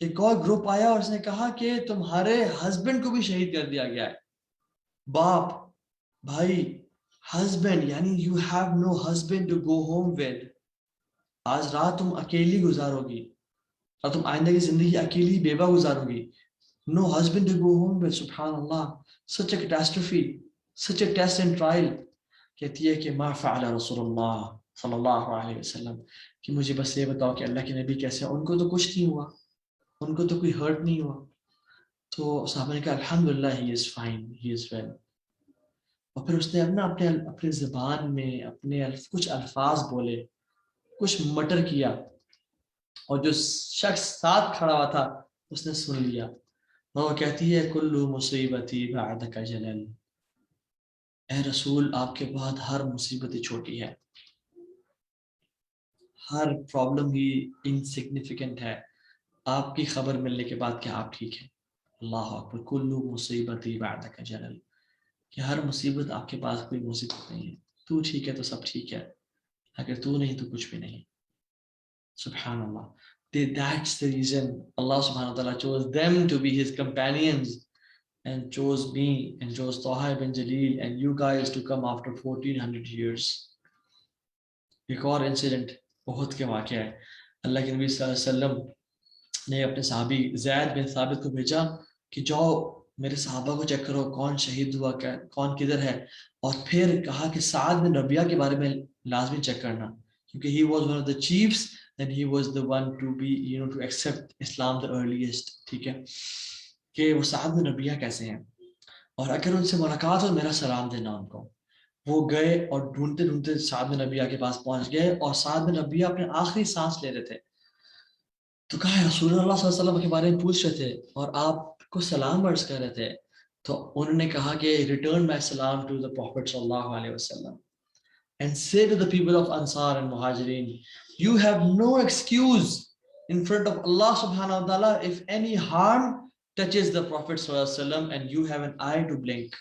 ایک اور group آیا اور اس نے کہا کہ تمہارے husband کو بھی شہید کر دیا گیا ہے. باپ، بھائی، ہسبینڈ، یعنی you have no husband to go home with. آج رات تم اکیلی گزارو گی اور تم آئندہ کی زندگی اکیلی بیوہ گزارو گی. No husband to go home with. Subhanallah, such a catastrophe, such a test and trial. کہتی ہے کہ ما فعل رسول اللہ صلی اللہ علیہ وسلم، کہ مجھے بس یہ بتاؤ کہ اللہ کے نبی کیسے ہیں. ان کو تو کچھ نہیں ہوا، ان کو تو کوئی ہرٹ نہیں ہوا. تو صحابہ نے کہا الحمدللہ he is fine, he is well. اور پھر اس نے اپنے زبان میں اپنے کچھ الفاظ بولے، کچھ مٹر کیا، اور جو شخص ساتھ کھڑا ہوا تھا اس نے سن لیا. وہ کہتی ہے کلو مصیبتی بعدک جلل، اے رسول آپ کے بعد ہر مصیبت ہی چھوٹی ہے، ہر پرابلم ہی انسگنیفیکنٹ ہے آپ کی خبر ملنے کے بعد کہ آپ ٹھیک ہیں. اللہ اکبر. کلو مصیبتی بعدک جلل، کہ ہر مصیبت آپ کے پاس کوئی مصیبت نہیں ہے. تو ٹھیک ہے تو سب ٹھیک ہے، اگر تو نہیں تو کچھ بھی نہیں. سبحان اللہ. That's the reason Allah subhanahu wa ta'ala chose them to be his companions and chose me and chose Taha ibn Jalil and you guys to come after 1400 years. ایک اور انسیڈنٹ بہت کے واقعہ ہے. اللہ کے نبی صلی اللہ علیہ وسلم نے اپنے صحابی زید بن ثابت کو بھیجا کہ جاؤ میرے صحابہ کو چیک کرو کون شہید ہوا، کون کدھر ہے. اور پھر کہا کہ سعد بن ربیعہ کے بارے میں لازمی چیک کرنا، کیونکہ he was one of the chiefs and he was the one to be to accept Islam the earliest. ٹھیک ہے کہ وہ سعد بن ربیعہ کیسے ہیں، اور اگر ان سے ملاقات ہو میرا سلام دینا ان کو. وہ گئے اور ڈھونڈتے ڈھونڈتے سعد بن ربیعہ کے پاس پہنچ گئے، اور سعد بن ربیعہ اپنے آخری سانس لے رہے تھے. تو کہا رسول اللہ صلی اللہ علیہ وسلم کے بارے میں پوچھ رہے تھے اور آپ کو سلام عرض کر رہے تھے. تو انہوں نے کہا کہ ریٹرن مائی سلام ٹو the Prophet صلی اللہ علیہ وسلم and say to the people of Ansar and Muhajirin, you have no excuse in front of Allah subhanahu wa ta'ala if any harm touches the Prophet sallallahu alaihi wasallam and you have an eye to blink.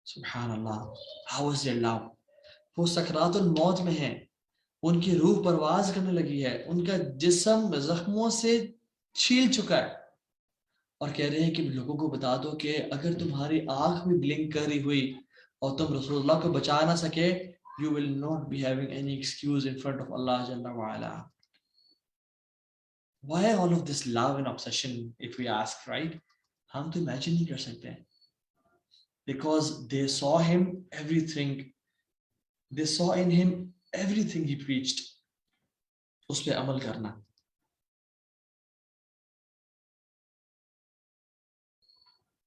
Subhanallah, how is their love? وہ سکرات الموت میں ہیں، ان کی روح پرواز کرنے لگی ہے، ان کا جسم زخموں سے چھیل چکا ہے، اور کہہ رہے ہیں کہ لوگوں کو بتا دو کہ اگر تمہاری آنکھ بھی بلنک کر رہی ہوئی اور تم رسول اللہ کو بچا نہ سکے you will not be having any excuse in front of Allah Jalla wa Ala. Why all of this love and obsession if we ask, right? ہم تو imagine نہیں کر سکتے ہیں. Because they saw him everything, they saw in him everything he preached. اس پہ عمل کرنا.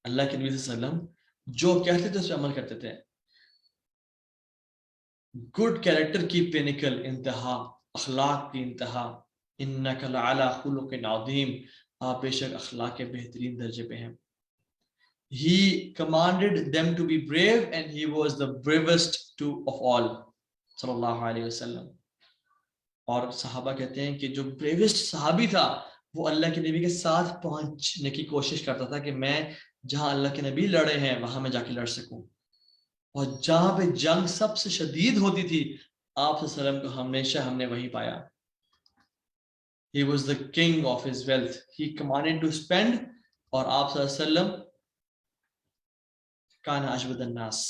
اللہ کے نبی صلی اللہ علیہ وسلم جو کہتے تھے اس پہ عمل کرتے تھے. گڈ کیریکٹر کی پینیکل انتہا، اخلاق کی انتہا. انک لعلی خلق عظیم، آپ بے شک اخلاق کے بہترین درجے پہ ہیں. He commanded them to be brave and he was the bravest of all صلی اللہ علیہ وسلم. اور صحابہ کہتے ہیں کہ جو بریوسٹ صحابی تھا وہ اللہ کے نبی کے ساتھ پہنچنے کی کوشش کرتا تھا کہ میں جہاں اللہ کے نبی لڑے ہیں وہاں میں جا کے لڑ سکوں. اور جہاں پہ جنگ سب سے شدید ہوتی تھی آپ صلی اللہ علیہ وسلم کو ہمیشہ ہم نے وہیں پایا. He was the king of his wealth. He commanded to spend, اور آپ صلی اللہ علیہ وسلم کان اجود الناس،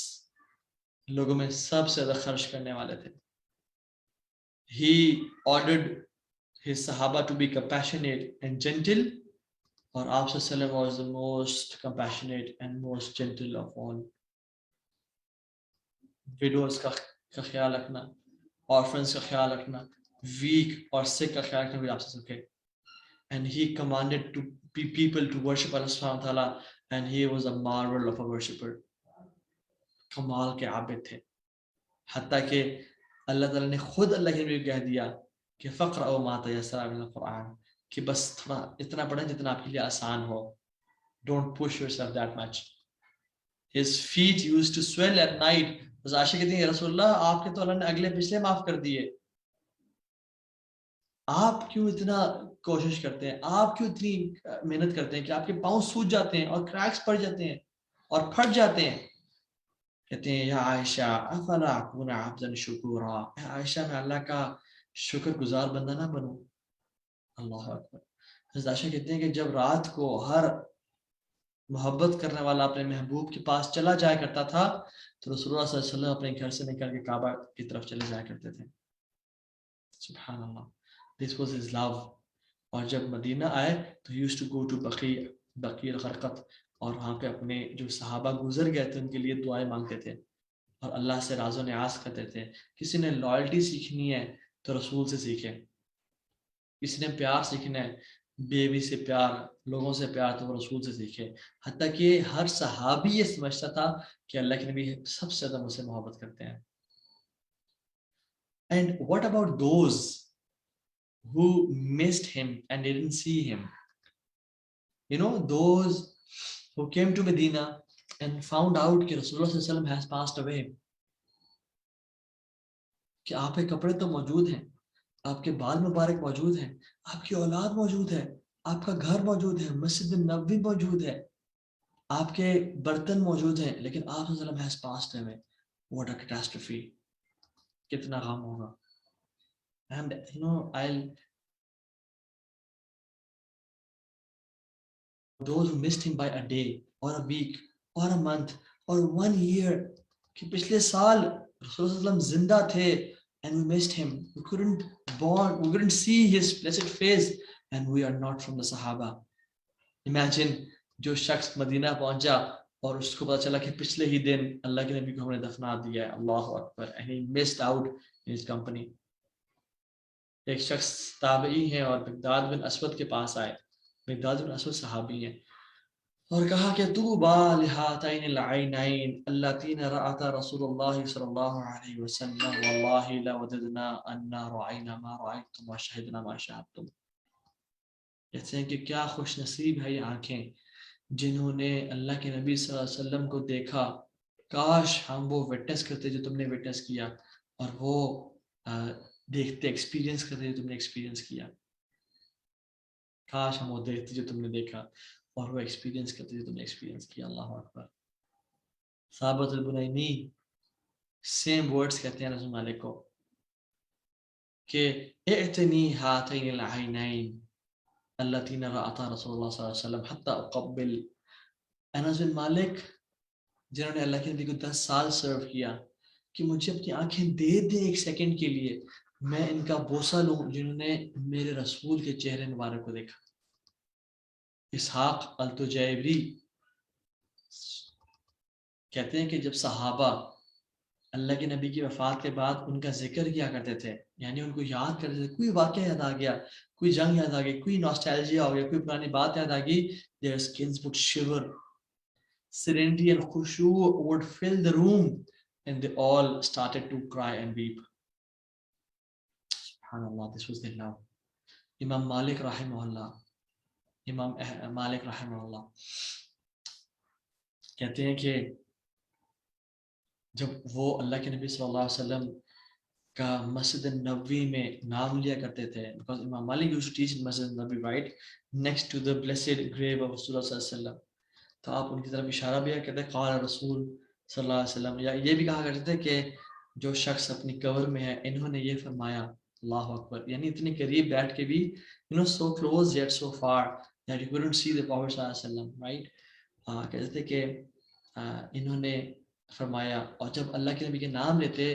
لوگوں میں سب سے زیادہ خرچ کرنے والے تھے. He ordered his Sahaba to be compassionate and gentle, اور آپ صلی اللہ علیہ وسلم was the most compassionate and most gentle of all. widows کا خیال رکھنا، orphans کا خیال رکھنا، weak اور sick کا خیال رکھنا بھی آپ سے سکے. And he commanded to people to worship Allah subhanahu wa ta'ala and he was a marvel of a worshipper. کمال کے عابد تھے، حتیٰ کہ اللہ تعالیٰ نے خود اللہ کے نبی کو کہہ دیا کہ فقرأوا ما تيسر من القرآن، کہ بس تھوڑا اتنا پڑھیں جتنا آپ کے لیے آسان ہو. Don't push yourself that much. His feet used to swell at night. بس عائشہ کہتی ہیں یا رسول اللہ آپ کے تو اللہ نے اگلے پچھلے معاف کر دیے، آپ کیوں اتنا کوشش کرتے ہیں، آپ کیوں اتنی محنت کرتے ہیں کہ آپ کے پاؤں سوج جاتے ہیں اور کریکس پڑ جاتے ہیں اور پھٹ جاتے ہیں. کہتے ہیں یا عائشہ افلا اکون عبدا شکورا، عائشہ میں اللہ کا شکر گزار بندہ نہ بنوں. اللہ اکبر. حضرت عائشہ کہتے ہیں کہ جب رات کو ہر محبت کرنے والا اپنے محبوب کے پاس چلا جایا کرتا تھا تو رسول اللہ صلی اللہ علیہ وسلم اپنے گھر سے نکل کے کعبہ کی طرف چلے جایا کرتے تھے. سبحان اللہ, this was his love. اور جب مدینہ آئے تو he used to go to بقیع الغرقد, اور وہاں پہ اپنے جو صحابہ گزر گئے تھے ان کے لیے دعائیں مانگتے تھے اور اللہ سے راز و نیاز کرتے تھے. کسی نے لائلٹی سیکھنی ہے تو رسول سے سیکھے, کسی نے پیار سیکھنا ہے, بیوی سے پیار, لوگوں سے پیار, تو وہ رسول سے سیکھے. حتیٰ کہ ہر صحابی یہ سمجھتا تھا کہ اللہ کے نبی سب سے زیادہ مجھ سے محبت کرتے ہیں. And what about those who missed him and didn't see him? You know, those who came to Medina and found out that Rasulullah sallallahu alaihi wasallam has passed away. کہ آپ کے کپڑے تو موجود ہیں, آپ کے بال مبارک موجود ہیں, آپ کی اولاد موجود ہے, آپ کا گھر موجود ہے, مسجد نبوی موجود ہے, آپ کے برتن موجود ہیں, لیکن آپ صلی اللہ علیہ وسلم has passed away. What a catastrophe. کتنا غم ہوگا. And you know, those who missed him by a day or a week or a month or 1 year, کہ پچھلے سال رسول صلی اللہ علیہ وسلم زندہ تھے and we missed him, we couldn't see his blessed face, and we are not from the Sahaba. Imagine جو شخص مدینہ پہنچا اور اس کو پتا چلا کہ پچھلے ہی دن اللہ کے نبی کو ہم نے دفنا دیا ہے, اللہ اکبر, and he missed out in his company. ایک شخص تابعی ہیں اور مقداد بن اسود کے پاس آئے. مقداد بن اسود صحابی ہیں, اور کہا کہ طوبی لہاتین العینین اللتین رأتا رسول اللہ صلی اللہ علیہ وسلم واللہ لوددنا انا رعینا ما رعیتم وشہدنا ما شہدتم. کہتے ہیں کہ کیا خوش نصیب ہے یہ آنکھیں جنہوں نے اللہ کے نبی صلی اللہ علیہ وسلم کو دیکھا, کاش ہم وہ وٹنس کرتے جو تم نے وٹنس کیا, اور وہ دیکھتے ایکسپیرینس کرتے جو تم نے ایکسپیرینس کیا. کاش ہم وہ دیکھتے جو تم نے دیکھا اور وہ ایکسپیرینس کرتے جو تم نے ایکسپیرینس کیا. اللہ اکبر. ثابت البنانی سیم ورڈز کہتے ہیں رسول مالک کو کہ اعتنی ہاتین العینین اللتین رأتا رسول اللہ صلی اللہ علیہ وسلم حتی اقبل. انس بن مالک جنہوں نے اللہ کے نبی کو 10 سال سرو کیا, کہ مجھے اپنی آنکھیں دے دیں ایک سیکنڈ کے لیے, میں ان کا بوسہ لوں جنہوں نے میرے رسول کے چہرے مبارک کو دیکھا. اسحاق التجیبری کہتے ہیں کہ جب صحابہ اللہ کے نبی کی وفات کے بعد ان کا ذکر کیا کرتے تھے, یعنی ان کو یاد کرتے تھے, کوئی واقعہ یاد آ گیا, کوئی جنگ یاد آ گئی, کوئی نوسٹیلجیا ہو گیا, کوئی پرانی بات یاد آ گئی, their skins would shiver, serenity and khushu' would fill the room, and they all started to cry and weep. SubhanAllah, this was their love. امام مالک رحمہ اللہ, امام مالک رحمہ اللہ کہتے ہیں کہ جب وہ اللہ کے نبی صلی اللہ علیہ وسلم کا مسجد نبوی میں نام لیا کرتے تھے, because امام مالک used to teach in Masjid Nabawi, right next to the blessed grave of رسول اللہ صلی اللہ علیہ وسلم, تو آپ ان کی طرف اشارہ بھی کرتے ہیں قال رسول صلی اللہ علیہ وسلم, یا یہ بھی کہا کرتے تھے کہ جو شخص اپنی قبر میں ہے انہوں نے یہ فرمایا. اللہ اکبر, یعنی اتنے قریب بیٹھ کے بھی, you know, so close yet so far that you couldn't see the Prophet صلی اللہ علیہ وسلم, right. کہتے تھے کہ انہوں نے فرمایا, اور جب اللہ کے نبی کے نام لیتے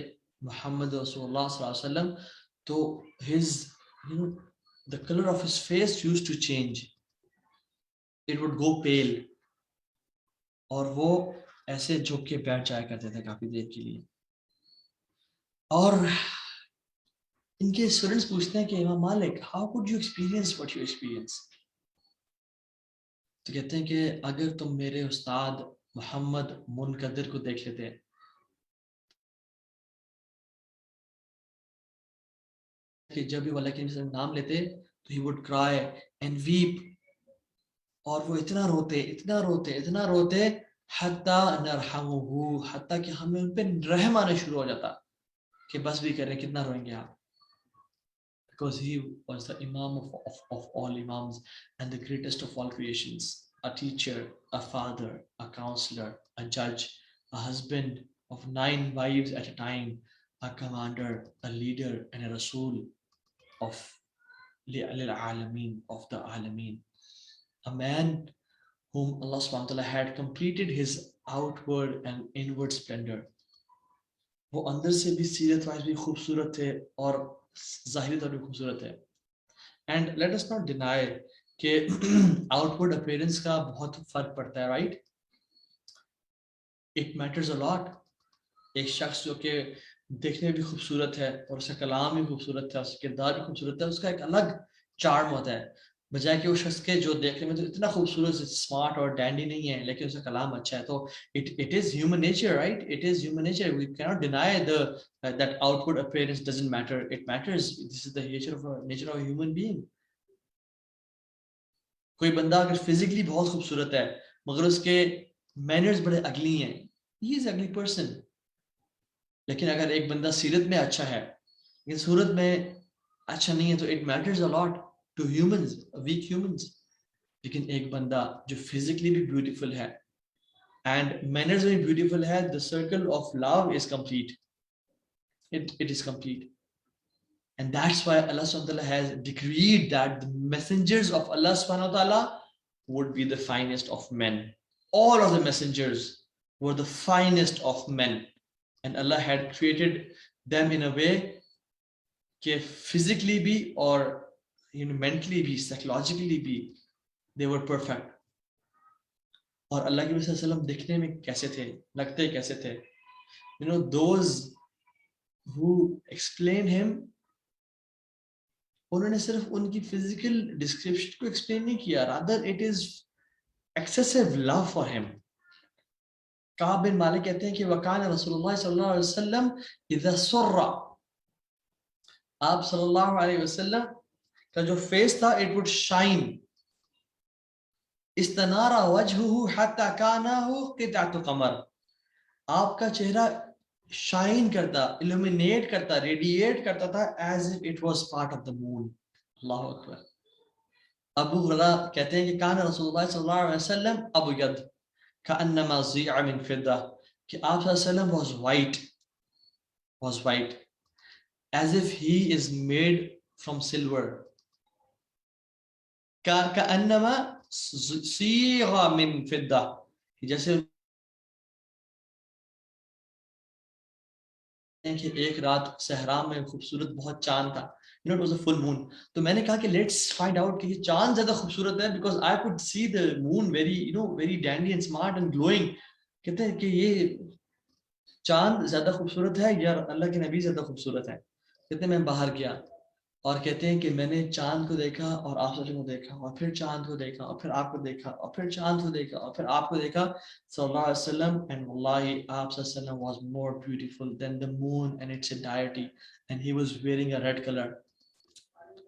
محمد رسول اللہ صلی اللہ علیہ وسلم, تو his, you know, the color of his face used to change, it would go pale, اور وہ ایسے جھک کے بیٹھ جایا کرتے تھے کافی دیر کے لیے. اور ان کے اسٹوڈنٹس پوچھتے ہیں کہ امام مالک, how could you experience what you experience? تو کہتے ہیں کہ اگر تم میرے استاد محمد منقدر کو دیکھ لیتے, کہ جب بھی اللہ کے نام لیتے تو he would cry and weep, اور وہ اتنا روتے اتنا روتے اتنا روتے حتی نرحمہ, حتیٰ کہ ہمیں ان پہ رحم آنا شروع ہو جاتا کہ بس بھی کریں, کتنا روئیں گے آپ. Because he was the imam of all imams and the greatest of all creations, a teacher, a father, a counselor, a judge, a husband of 9 wives at a time, a commander, a leader, and a rasul of للعالمين, of the عالمين, a man whom Allah subhanahu wa ta'ala had completed his outward and inward splendor. وہ اندر سے بھی سیرت wise بھی خوبصورت ہے اور ظاہری طور پہ خوبصورت ہے. And let us not deny کہ آؤٹ ورڈ اپیرنس کا بہت فرق پڑتا ہے, right. It matters a lot. ایک شخص جو کہ دیکھنے میں بھی خوبصورت ہے اور اس کا کلام بھی خوبصورت ہے, اس کا کردار بھی خوبصورت ہے, اس کا ایک الگ چارم ہوتا ہے, بجائے کہ وہ شخص کے جو دیکھنے میں تو اتنا خوبصورت اسمارٹ اور ڈینڈی نہیں ہے لیکن اس کا کلام اچھا ہے. تو it is human nature, right? It is human nature. We cannot deny that outward appearance doesn't matter. It matters. This is the nature of a human being. کوئی بندہ اگر فزیکلی بہت خوبصورت ہے مگر اس کے مینرز بڑے اگلی ہیں, he is ugly person. لیکن اگر ایک بندہ سیرت میں اچھا ہے لیکن صورت میں اچھا نہیں ہے تو it matters a lot to humans, weak humans. لیکن ایک بندہ جو فزیکلی بھی بیوٹیفل ہے and manners میں بیوٹیفل ہے, the circle of love is complete. It is complete. And that's why Allah subhanahu wa ta'ala has decreed that the messengers of Allah subhanahu wa ta'ala would be the finest of men. All of the messengers were the finest of men. And Allah had created them in a way that physically bhi or mentally bhi, psychologically bhi, they were perfect. اور اللہ کے نبی صلی اللہ علیہ وسلم دکھنے میں کیسے تھے, لگتے کیسے تھے. those who explain him, انہوں نے صرف ان کی فزیکل ڈسکرپشن کو ایکسپلین نہیں کیا, rather it is excessive love for him. کعب بن مالک کہتے ہیں کہ وکان رسول اللہ صلی اللہ علیہ وسلم اذا سر, آپ صلی اللہ علیہ وسلم کا جو فیس تھا it would shine. استنار وجهه حتى كانه قطعة قمر, آپ کا چہرہ شائن کرتا, illuminate کرتا, radiate کرتا تھا as if it was part of the moon. اللہ اکبر. ابو ہریرہ کہتے ہیں کہ کان رسول اللہ صلی اللہ علیہ وسلم ابیض کانما ضیع من فضہ, کہ آپ صلی اللہ علیہ وسلم was white as if he is made from silver. کانما صیغ من فضہ, جیسے کہ ایک رات صحرا میں خوبصورت بہت چاند تھا, it was a full moon. تو میں نے کہا کہ let's find out کہ یہ چاند زیادہ خوبصورت ہے, because I could see the moon very very dandy and smart and glowing. کہتے ہیں کہ یہ چاند زیادہ خوبصورت ہے یا اللہ کے نبی زیادہ خوبصورت ہے. کہتے ہیں میں باہر گیا اور کہتے ہیں کہ میں نے چاند کو دیکھا اور آپ صلی اللہ علیہ وسلم کو دیکھا اور پھر چاند کو دیکھا اور پھر آپ کو دیکھا اور پھر چاند کو دیکھا اور پھر آپ کو دیکھا صلی اللہ علیہ وسلم. and wallahi آپ صلی اللہ علیہ وسلم was more beautiful than the moon and its entirety, and he was wearing a red color,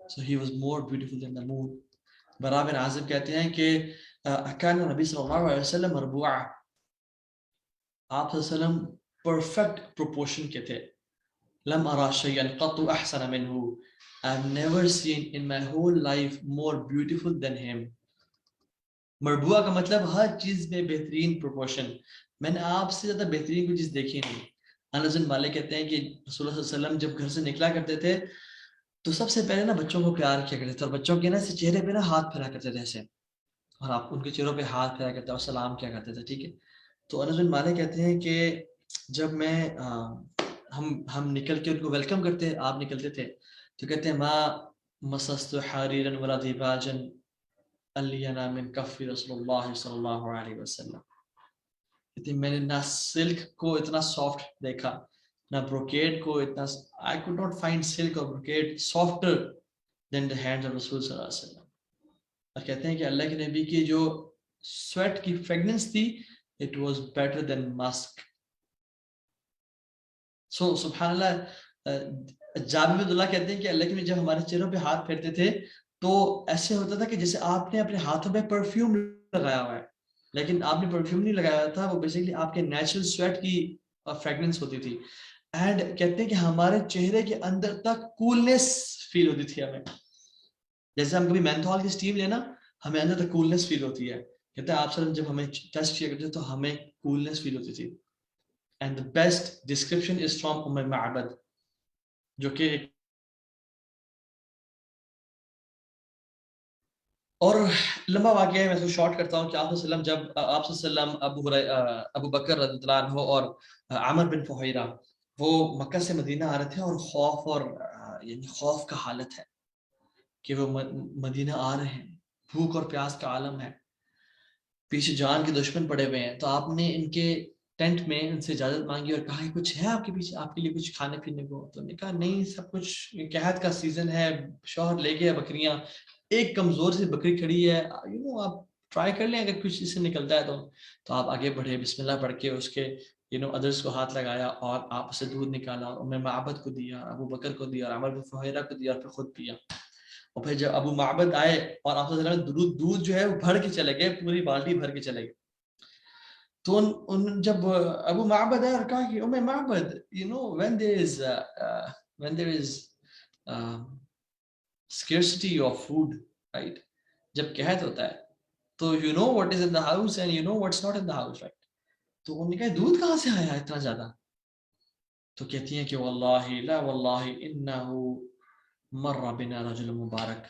so he was more beautiful than the moon. برا بن عازب کہتے ہیں کہ کان نبی صلی اللہ علیہ وسلم مربوعا, آپ صلی اللہ علیہ وسلم perfect proportion کے تھے. لم ارى شيئا قط احسن منه, I've never seen in my whole life more beautiful than him. مربوع کا مطلب ہر چیز میں بہترین پروپورشن. میں نے آپ سے زیادہ بہترین کوئی چیز دیکھی نہیں. انس بن مالک کہتے ہیں کہ رسول اللہ صلی اللہ علیہ وسلم جب گھر سے نکلا کرتے تھے تو سب سے پہلے نا بچوں کو پیار کیا کرتے تھے, اور بچوں کے نا چہرے پہ نا ہاتھ پھیرا کرتے تھے ایسے, اور آپ ان کے چہروں پہ ہاتھ پھیرا کرتے اور سلام کیا کرتے تھے. ٹھیک ہے, تو انس بن مالک کہتے ہیں کہ جب میں ہم نکل کے ان کو ویلکم کرتے, آپ نکلتے تھے تو کہتے ہیں ما مسست حریرا ولا دیباجا الینا من کف رسول اللہ صلی اللہ علیہ وسلم. کہتے ہیں میں نے نہ سلک کو اتنا سافٹ دیکھا نہ بروکیڈ کو اتنا, I could not find silk or brocade softer than the hands of Rasul صلی اللہ علیہ وسلم. اور کہتے ہیں کہ اللہ کے نبی کی جو سویٹ کی فریگننس تھی it was better than musk. سو سبحان اللہ, جابر بن اللہ کہتے ہیں کہ اللہ کے نبی جب ہمارے چہروں پہ ہاتھ پھیرتے تھے تو ایسے ہوتا تھا کہ جیسے آپ نے اپنے ہاتھوں پہ پرفیوم لگایا ہوا ہے, لیکن آپ نے پرفیوم نہیں لگایا تھا, وہ بیسیکلی آپ کے نیچرل سویٹ کی فریگننس ہوتی تھی. اینڈ کہتے ہیں کہ ہمارے چہرے کے اندر تک کولنس فیل ہوتی تھی ہمیں, جیسے ہم کبھی مینتھول کی اسٹیم لینا ہمیں اندر تک کولنس فیل ہوتی ہے. کہتے ہیں آپ سر جب ہمیں ٹیسٹ کیا کرتے تو ہمیں کولنس فیل ہوتی تھی. And the best description is from Umm Ma'bad, جو کہ اور لمبا واقعہ ہے، میں اس کو شارٹ کرتا ہوں کہ آپ صلی اللہ علیہ وسلم جب آپ صلی اللہ علیہ وسلم ابو بکر رضی اللہ عنہ اور عامر بن فہیرہ وہ مکہ سے مدینہ آ رہے تھے، اور خوف اور یعنی خوف کا حالت ہے کہ وہ مدینہ آ رہے ہیں، بھوک اور پیاس کا عالم ہے، پیچھے جان کے دشمن پڑے ہوئے ہیں. تو آپ نے ان کے ٹینٹ میں ان سے اجازت مانگی اور کہا کہ کچھ ہے آپ کے پیچھے، آپ کے لیے کچھ کھانے پینے کو؟ تو نے کہا نہیں، سب کچھ، قحط کا سیزن ہے، شوہر لے گیا بکریاں، ایک کمزور سی بکری کھڑی ہے، آپ ٹرائی کر لیں اگر کچھ اس سے نکلتا ہے تو آپ آگے بڑھے، بسم اللہ پڑھ کے اس کے ادرس کو ہاتھ لگایا اور آپ اسے دودھ نکالا، اور ام معبد کو دیا، ابو بکر کو دیا، اور عمر بن فہیرہ کو دیا، اور پھر خود پیا. اور پھر جب ابو معبد آئے اور آپ صلی اللہ علیہ وسلم دودھ جو ہے وہ بھر کے چلے گئے، پوری بالٹی بھر کے چلے گئے. تو جب ابو معبد آئے اور کہا کہ ام معبد when there is scarcity of food, right, جب قحط ہوتا ہے تو you know what is in the house and you know what's not in the house, right. تو انہوں نے کہا دودھ کہاں سے آیا اتنا زیادہ؟ تو کہتی ہیں کہ واللہ لا واللہ انہو مر بنا رجل مبارک،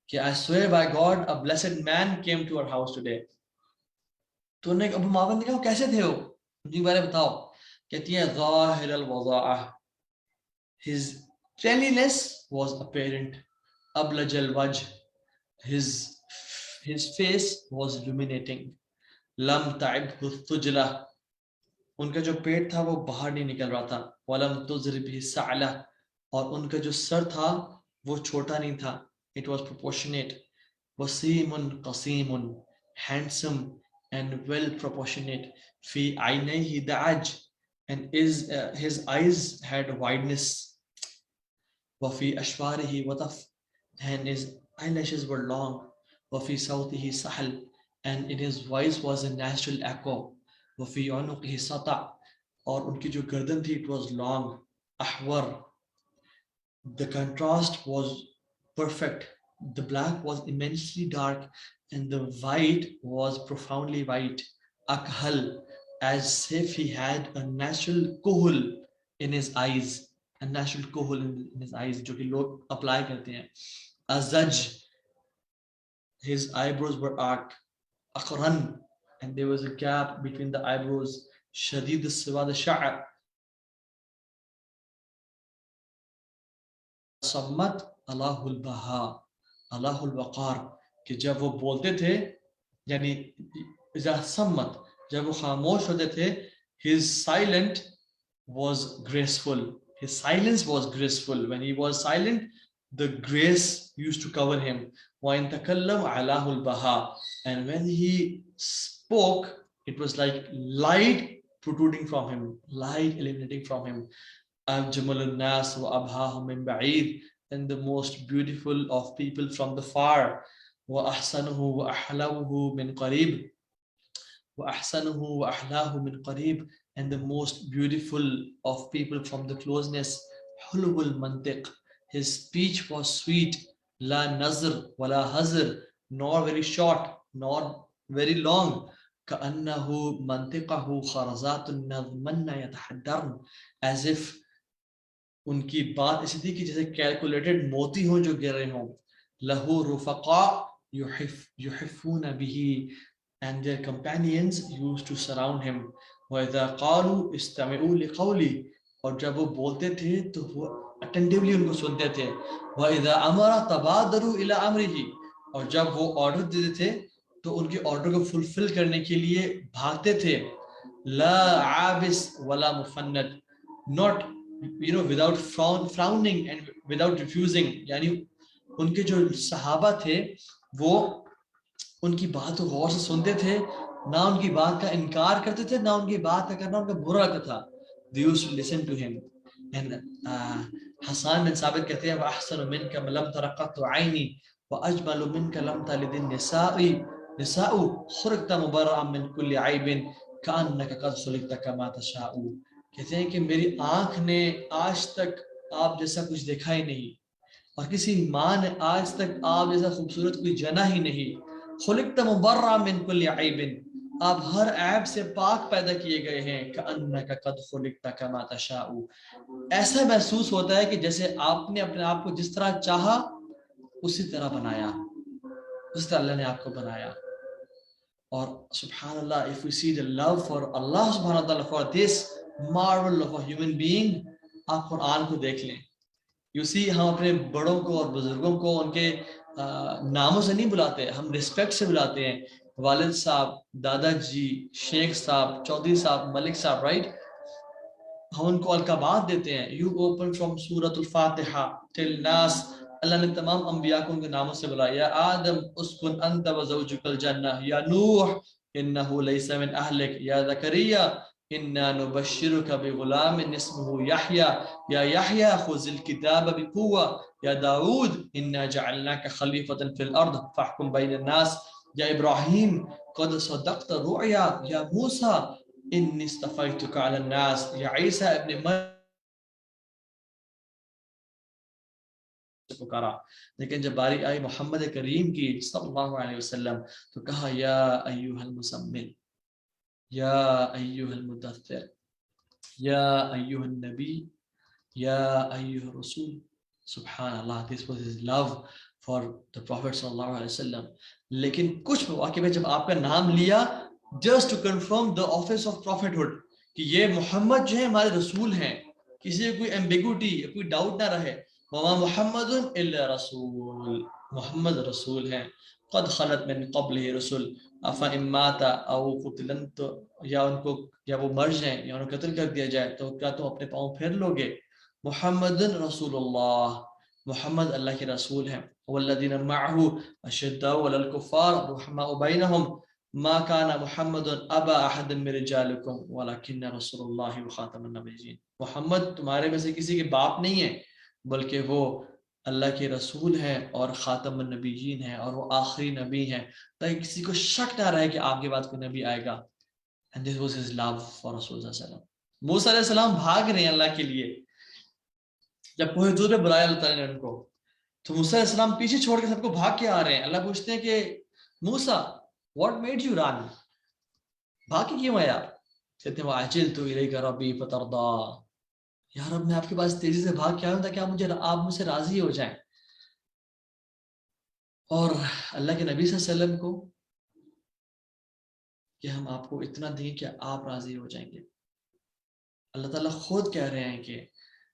کہ I swear by God a blessed man came to our house today. تو انہوں نے ابو معبد نے کہا کیسے تھے وہ، مجھے بارے بتاؤ. کہتی ہے ظاہر الوضاء، his cleanliness was apparent، ابلج الوجہ، his face was illuminating، لم تعبہ الثجلہ، ان کا جو پیٹ تھا وہ باہر نہیں نکل رہا تھا، ولم تضرب السعلہ، اور ان کا جو سر تھا وہ چھوٹا نہیں تھا، it was proportionate، Wasim قسیم، handsome and well proportionate، فی عینیہ دعج، and his eyes had wideness، وفی اشوارہ وطف، and his eyelashes were long، وفی صوتہ سحل، and in his voice was a natural echo، وفی عنقہ سطع، اور ان کی جو گردن تھی it was long، احور، the contrast was perfect، the black was immensely dark and the white was profoundly white، akhal، as if he had a natural kuhul in his eyes، a natural kuhul in his eyes جو کہ لوگ apply کرتے ہیں، azaj، his eyebrows were arched، aqran، and there was a gap between the eyebrows، shadid as-sawad ash-sha'r، صمت اللہ البہا اللہ الوقار، کہ جب وہ بولتے تھے یعنی اذا صمت، جب وہ خاموش ہوتے تھے، his silent was graceful، his silence was graceful، when he was silent the grace used to cover him، وَإِن تَكَلَّمْ عَلَاهُ الْبَهَا، and when he spoke it was like light protruding from him, light illuminating from him، أَجْمَلُ النَّاسِ وَأَبْهَاهُ مِنْ بَعِيدٍ، and the most beautiful of people from the far، وَأَحْسَنُهُ وَأَحْلَوْهُ مِنْ قَرِيبٍ، وَأَحْسَنُهُ وَأَحْلَاهُ مِنْ قَرِيبٍ، and the most beautiful of people from the closeness، حُلُوُ الْمَنْطِقِ، his speech was sweet، لَا نَزْرٍ وَلَا هَزْرٍ، nor very short nor very long، كَأَنَّهُ مَنْطِقَهُ خَرَزَاتٌ نَظْمَنَّ يَتَحَدَّرْنَ، as if ان کی بات ایسی تھی کہ جیسے کیلکولیٹڈ موتی ہوں جو گر رہے ہوں، لہو رفقاء یحفون به، and their companions used to surround him، وَإِذَا قَالُوا اسْتَمِعُوا لِقَوْلِي، اور جب وہ بولتے تھے تو وہ اٹینٹیولی ان کو سنتے تھے، وَإِذَا أَمَرَ تَبَادَرُوا إِلَىٰ أَمْرِهِ، اور جب وہ آرڈر دیتے تھے تو ان کے آرڈر کو فلفل کرنے کے لیے بھاگتے تھے، لا عابس ولا مفند، not without frowning and without refusing، یعنی ان کے جو صحابہ تھے وہ ان کی بات کو غور سے سنتے تھے، نہ ان کی بات کا انکار کرتے تھے، نہ ان کی بات کا کرنا ان کا برا لگتا تھا، they used to listen to him. and حسان بن ثابت کہتے ہیں وَأَحْسَنُ مِنْكَ لَمْ تَرَ قَطُّ عَيْنِي وَأَجْمَلُ مِنْكَ لَمْ تَلِدِ النِّسَاءُ خُلِقْتَ مُبَرَّأً مِنْ كُلِّ عَيْبٍ كَأَنَّكَ قَدْ خُلِقْتَ كَمَا تَشَاءُ، کہتے ہیں کہ میری آنکھ نے آج تک آپ جیسا کچھ دیکھا ہی نہیں، اور کسی ماں نے آج تک آپ جیسا خوبصورت کوئی جنا ہی نہیں، خلقت مبرأ من کل عیب، آپ ہر عیب سے پاک پیدا کیے گئے ہیں، کأنک قد خلقت کما تشاء، ایسا محسوس ہوتا ہے کہ جیسے آپ نے اپنے آپ کو جس طرح چاہا اسی طرح بنایا. اس طرح اللہ نے آپ کو بنایا. اور سبحان اللہ, if we see the love for Allah subhanahu wa ta'ala for this marvel of a human being, آپ قرآن کو دیکھ لیں. You see, ہم اپنے بڑوں کو اور بزرگوں کو ان کے ناموں سے نہیں بلاتے, ہم رسپیکٹ سے بلاتے ہیں. والد صاحب, دادا جی, شیخ صاحب, چودھری صاحب, ملک صاحب, رائٹ. ہم ان کو القابات دیتے ہیں. You open from سورۃ الفاتحہ till ناس, اللہ نے تمام انبیاء کو ان کے ناموں سے بلایا. یا آدم اسکن انت وزوجک الجنہ, یا نوح انہ لیس من اہلک, یا زکریا انا نبشرک بغلام اسمہ یحییٰ, یا یحییٰ خذ الکتاب بقوہ, یا داؤد انا جعلناک خلیفۃ فی الارض فاحکم بین الناس, یا ابراہیم قد صدقت الرؤیا, یا موسیٰ انی اصطفیتک علی الناس, یا عیسیٰ ابن مریم پکارا. لیکن جب باری آئی محمد کریم کی صلی اللہ علیہ وسلم تو کہا یا ایھا المزمل, یا ایھا المدثر, یا ایھا النبی, یا ایھا الرسول. سبحان اللہ, this was his love for the Prophet صلی اللہ علیہ وسلم. لیکن کچھ مواقع میں جب آپ کا نام لیا just to confirm the office of prophethood کہ یہ محمد جو ہے ہمارے رسول ہیں, کسی کو کوئی ایمبیگوٹی, کوئی ڈاؤٹ نہ رہے, وما محمد الا رسول, محمد رسول ہیں. قد خلت من قبلہ رسول افان مات او قتل, یا ان کو یا وہ مر جائیں یا انہیں قتل کر دیا جائے تو کیا تم اپنے پاؤں پھیر لو گے؟ محمد رسول اللہ, محمد اللہ کے رسول ہیں. والذین معہ اشداء علی الکفار رحماء بینہم ما کان محمد ابا احد من رجالکم ولکن رسول اللہ وخاتم النبیین. محمد تمہارے میں سے کسی کے باپ نہیں ہے بلکہ وہ اللہ کے رسول ہیں اور خاتم النبیین ہیں, اور وہ آخری نبی ہیں, تاکہ کسی کو شک نہ رہے کہ آپ کے بعد کوئی نبی آئے گا. And this was his love for رسول صلی اللہ علیہ وسلم. موسیٰ علیہ السلام بھاگ رہے ہیں اللہ کے لیے, جب کوہ طور پہ بلایا اللہ تعالیٰ نے ان کو تو موسیٰ علیہ السلام پیچھے چھوڑ کے سب کو بھاگ کے آ رہے ہیں. اللہ پوچھتے ہیں کہ موسیٰ what made you run, بھاگ کے کیوں آیا؟ کہتے ہیں وَعَجِلْتُ إِلَيْكَ رَبِّي فَتَرْضَىٰ, یا رب میں آپ کے پاس تیزی سے بھاگ کے آیا ہوں تاکہ آپ مجھ سے راضی ہو جائیں. اور اللہ کے نبی صلی اللہ علیہ وسلم کو کہ ہم آپ کو اتنا دیں کہ آپ راضی ہو جائیں گے. اللہ تعالیٰ خود کہہ رہے ہیں کہ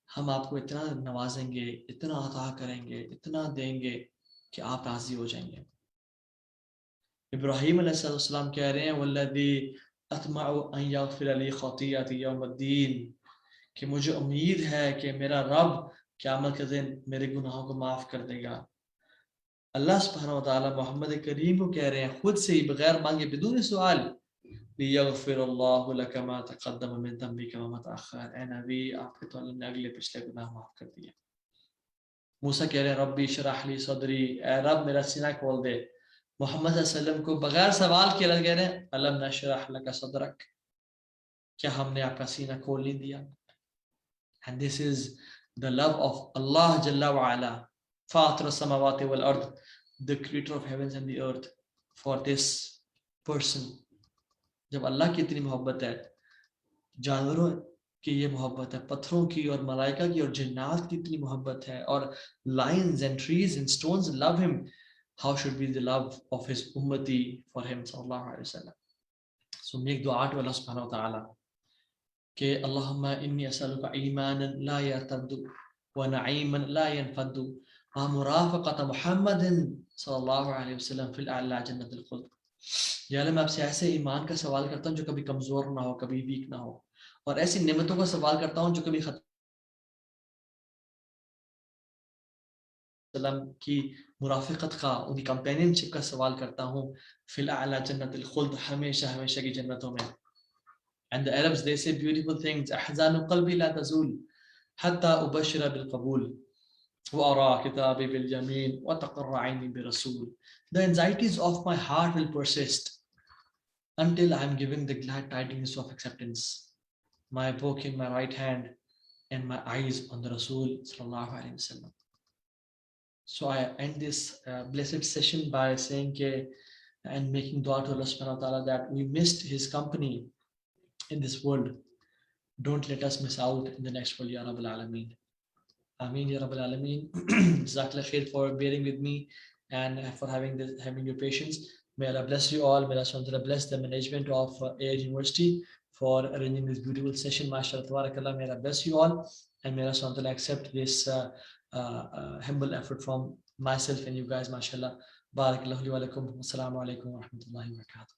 ہم آپ کو اتنا نوازیں گے, اتنا عطا کریں گے, اتنا دیں گے کہ آپ راضی ہو جائیں گے. ابراہیم علیہ السلام کہہ رہے ہیں والذی اطمع ان یغفر لی خطیئتی یوم الدین, کہ مجھے امید ہے کہ میرا رب قیامت کے دن میرے گناہوں کو معاف کر دے گا. اللہ سبحانہ و تعالیٰ محمد کریم کو کہہ رہے ہیں خود سے ہی بغیر مانگے بدون سوال لیغفر اللہ لک ما تقدم من ذنبک وما تأخر, اے نبی آپ کے تو اللہ نے اگلے پچھلے گناہ معاف کر دیا. موسیٰ کہہ رہے ہیں ربی اشرح لی صدری, اے رب میرا سینہ کھول دے. محمد صلی اللہ علیہ وسلم کو بغیر سوال کے اللہ کہہ رہے ہیں الم نشرح لک صدرک, کیا ہم نے آپ کا سینہ کھول نہیں دیا؟ And this is the love of Allah Jalla wa Ala, Fatir as-samawati wal ard, the creator of heavens and the earth, for this person. جب اللہ کی اتنی محبت ہے, جانوروں کی یہ محبت ہے, پتھروں کی اور ملائکہ کی اور جنات کی اتنی محبت ہے, اور lions and trees and stones love him, how should be the love of his ummati for him sallallahu alaihi wasallam. So make dua to Allah subhanahu wa ta'ala کہ اللہم انی اسألک ایمانا لا یرتد ونعیما لا ینفد ومرافقۃ محمد صلی اللہ علیہ وسلم فی الاعلی جنت الخلد. یا اللہ میں آپ سے ایسے ایمان کا سوال کرتا ہوں جو کبھی کمزور نہ ہو, کبھی ویک نہ ہو, اور ایسی نعمتوں کا سوال کرتا ہوں جو کبھی ختم کی مرافقت کا, ان کی کمپینین شپ کا سوال کرتا ہوں فی الاعلی جنت الخلد, ہمیشہ ہمیشہ کی جنتوں میں. And the Arabs, they say beautiful things. أحزان قلبي لا تزول حتى أبشر بالقبول وأرى كتابي باليمين وتقر عيني برسول. The anxieties of my heart will persist until I am giving the glad tidings of acceptance. My book in my right hand and my eyes on the Rasul sallallahu alaihi wasallam. So I end this blessed session by saying and making dua to Allah subhanahu wa ta'ala that we missed his company in this world. Don't let us miss out in the next world, Ya Rabbil Alameen. Ameen, Ya Rabbil Alameen. Jazakallah khair for bearing with me and for having your patience. May Allah bless you all. May Allah subhanahu wa ta'ala bless the management of AIT University for arranging this beautiful session. MashaAllah, tabarakallah. May Allah bless you all, and may Allah subhanahu wa ta'ala accept this humble effort from myself and you guys. MashaAllah. Barakallahu li wa lakum. Assalamu alaikum wa rahmatullahi wa barakatuh.